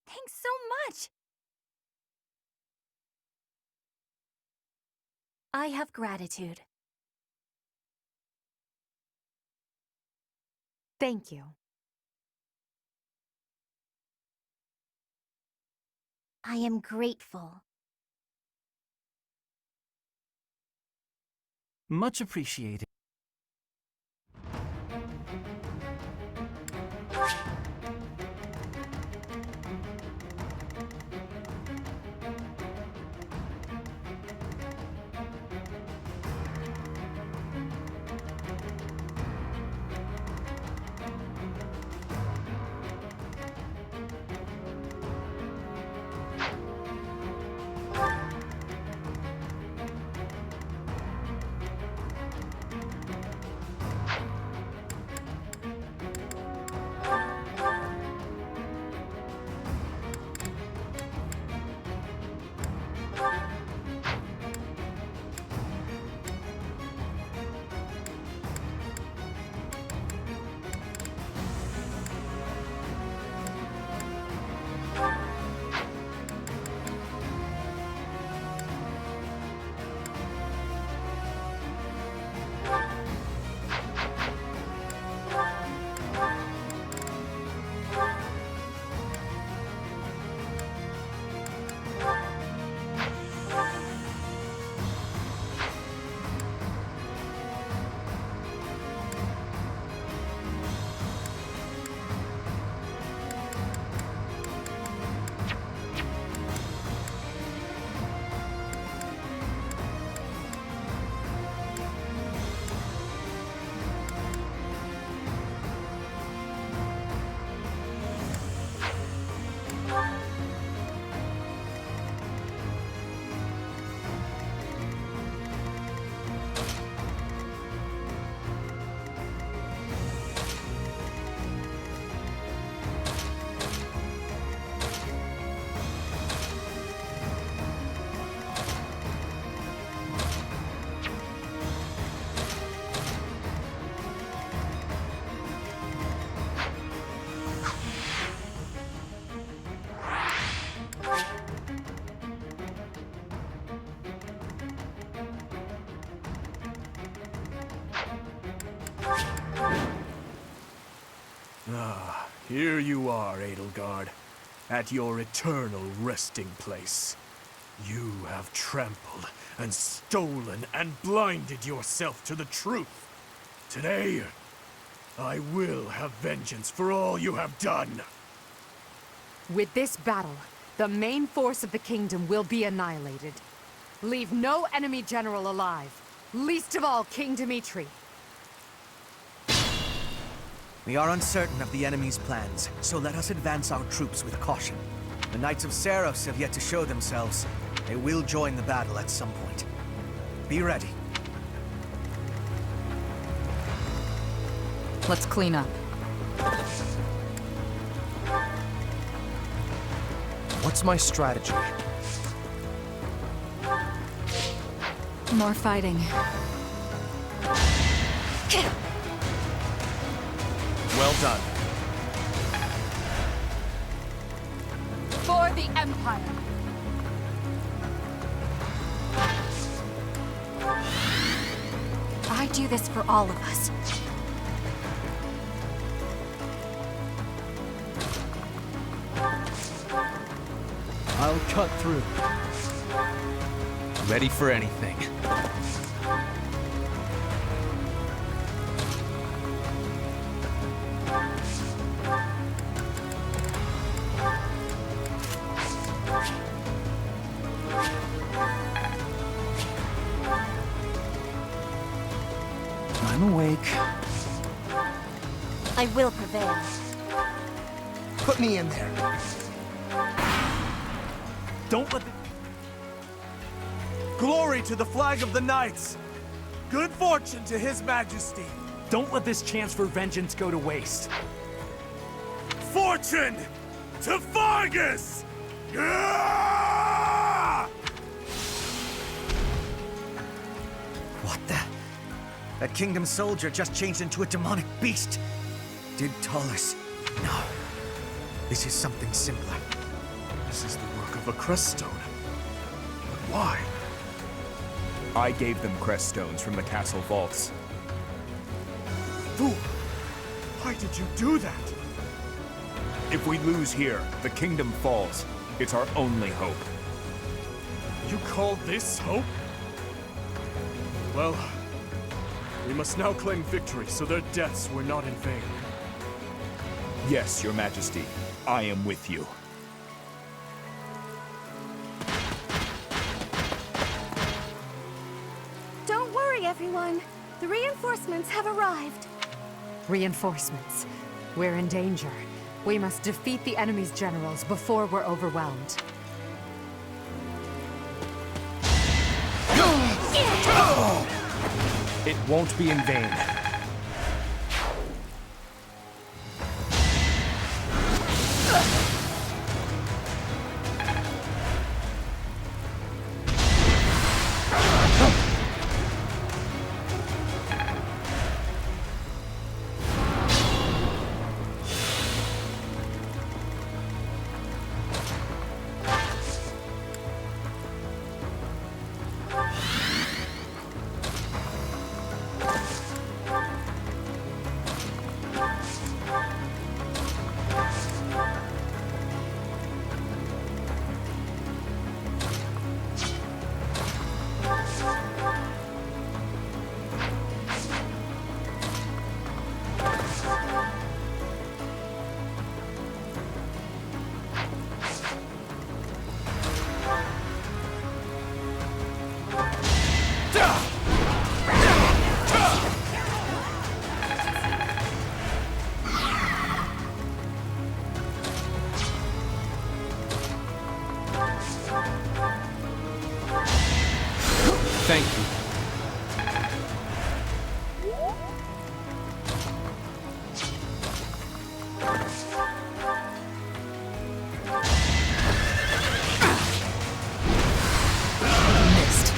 Thanks so much. I have gratitude. Thank you. I am grateful. Much appreciated. Ah, here you are, Edelgard, at your eternal resting place. You have trampled and stolen and blinded yourself to the truth. Today, I will have vengeance for all you have done. With this battle, the main force of the kingdom will be annihilated. Leave no enemy general alive, least of all King Dimitri. We are uncertain of the enemy's plans, so let us advance our troops with caution. The Knights of Seros have yet to show themselves. They will join the battle at some point. Be ready. Let's clean up. What's my strategy? More fighting. Well done. For the Empire! I do this for all of us. I'll cut through. Ready for anything. I'm awake. I will prevail. Put me in there. Don't let the... Glory to the flag of the Knights! Good fortune to His Majesty! Don't let this chance for vengeance go to waste. Fortune to Fargus! Ah! What the? That kingdom soldier just changed into a demonic beast. Did Taurus? No. This is something simpler. This is the work of a crest stone. But why? I gave them crest stones from the castle vaults. Fool! Why did you do that? If we lose here, the kingdom falls. It's our only hope. You call this hope? Well, we must now claim victory so their deaths were not in vain. Yes, Your Majesty. I am with you. Don't worry, everyone. The reinforcements have arrived. Reinforcements. We're in danger. We must defeat the enemy's generals before we're overwhelmed. It won't be in vain. Thank you. Missed.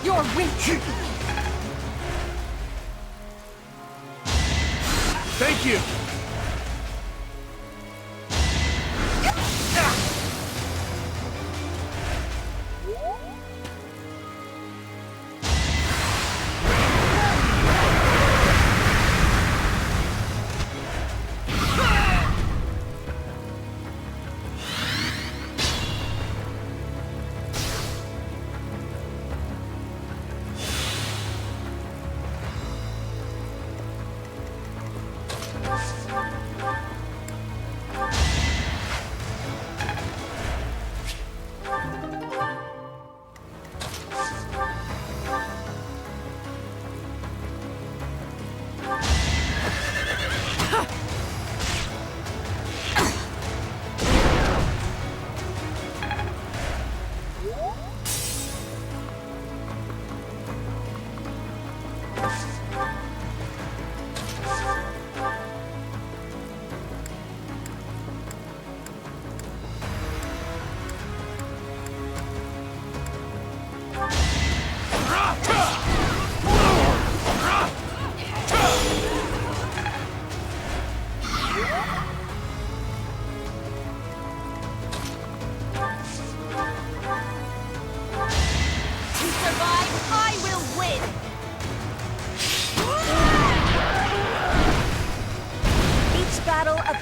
You're weak! Thank you!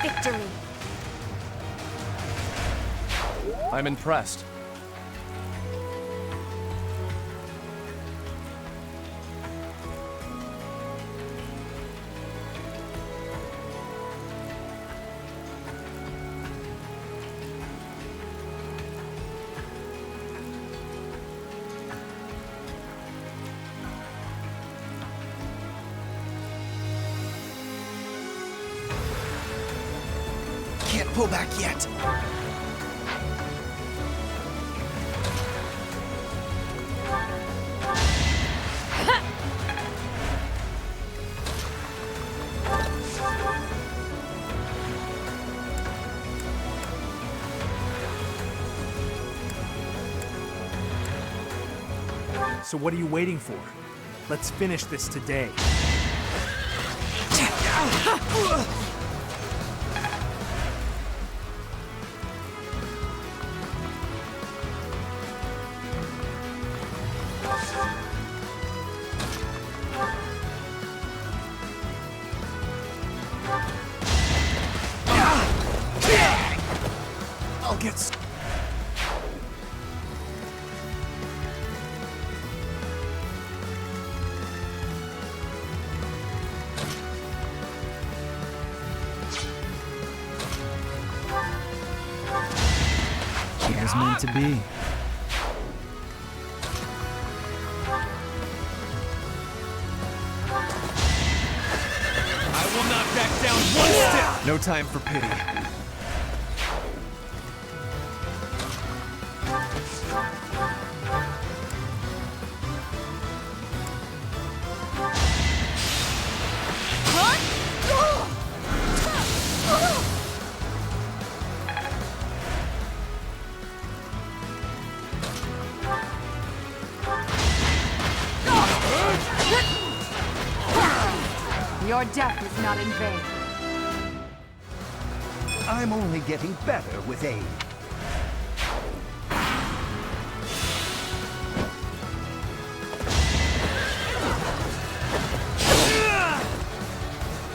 victory. I'm impressed. pull back yet. So what are you waiting for? Let's finish this today. I'll get... It was meant to be. I will not back down one step! No time for pity. Your death is not in vain. I'm only getting better with age.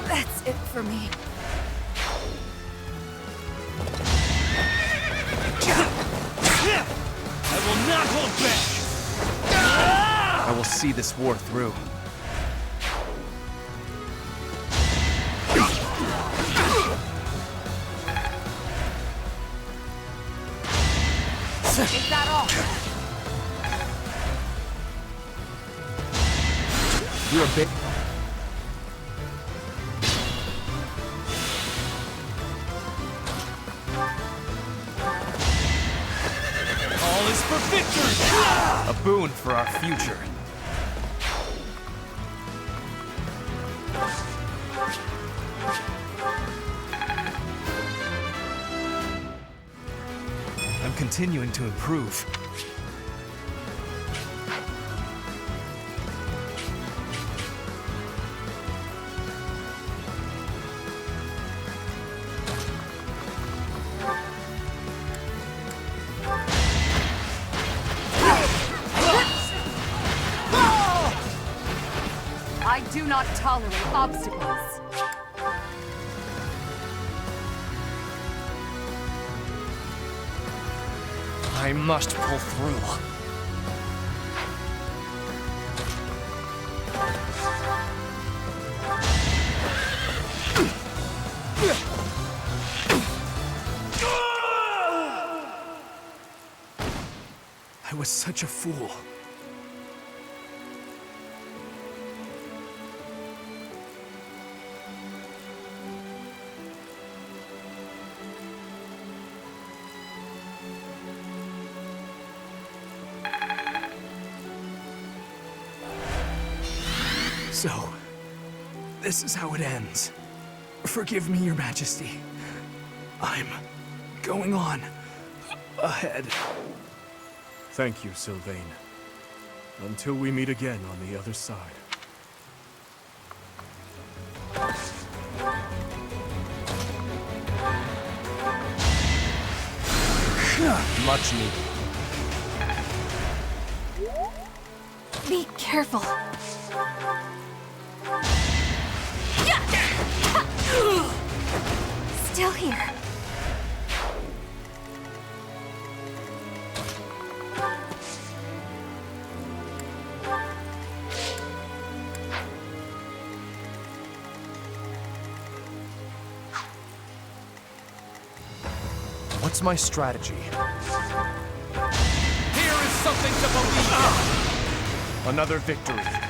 That's it for me. I will not hold back! I will see this war through. Is that all? You're a bit... All is for victory! A boon for our future. I'm continuing to improve. I do not tolerate obstacles. I must pull through. I was such a fool. So, this is how it ends. Forgive me, Your Majesty. I'm going on ahead. Thank you, Sylvain. Until we meet again on the other side. Much needed. Be careful. Still here. What's my strategy? Here is something to believe in! Another victory.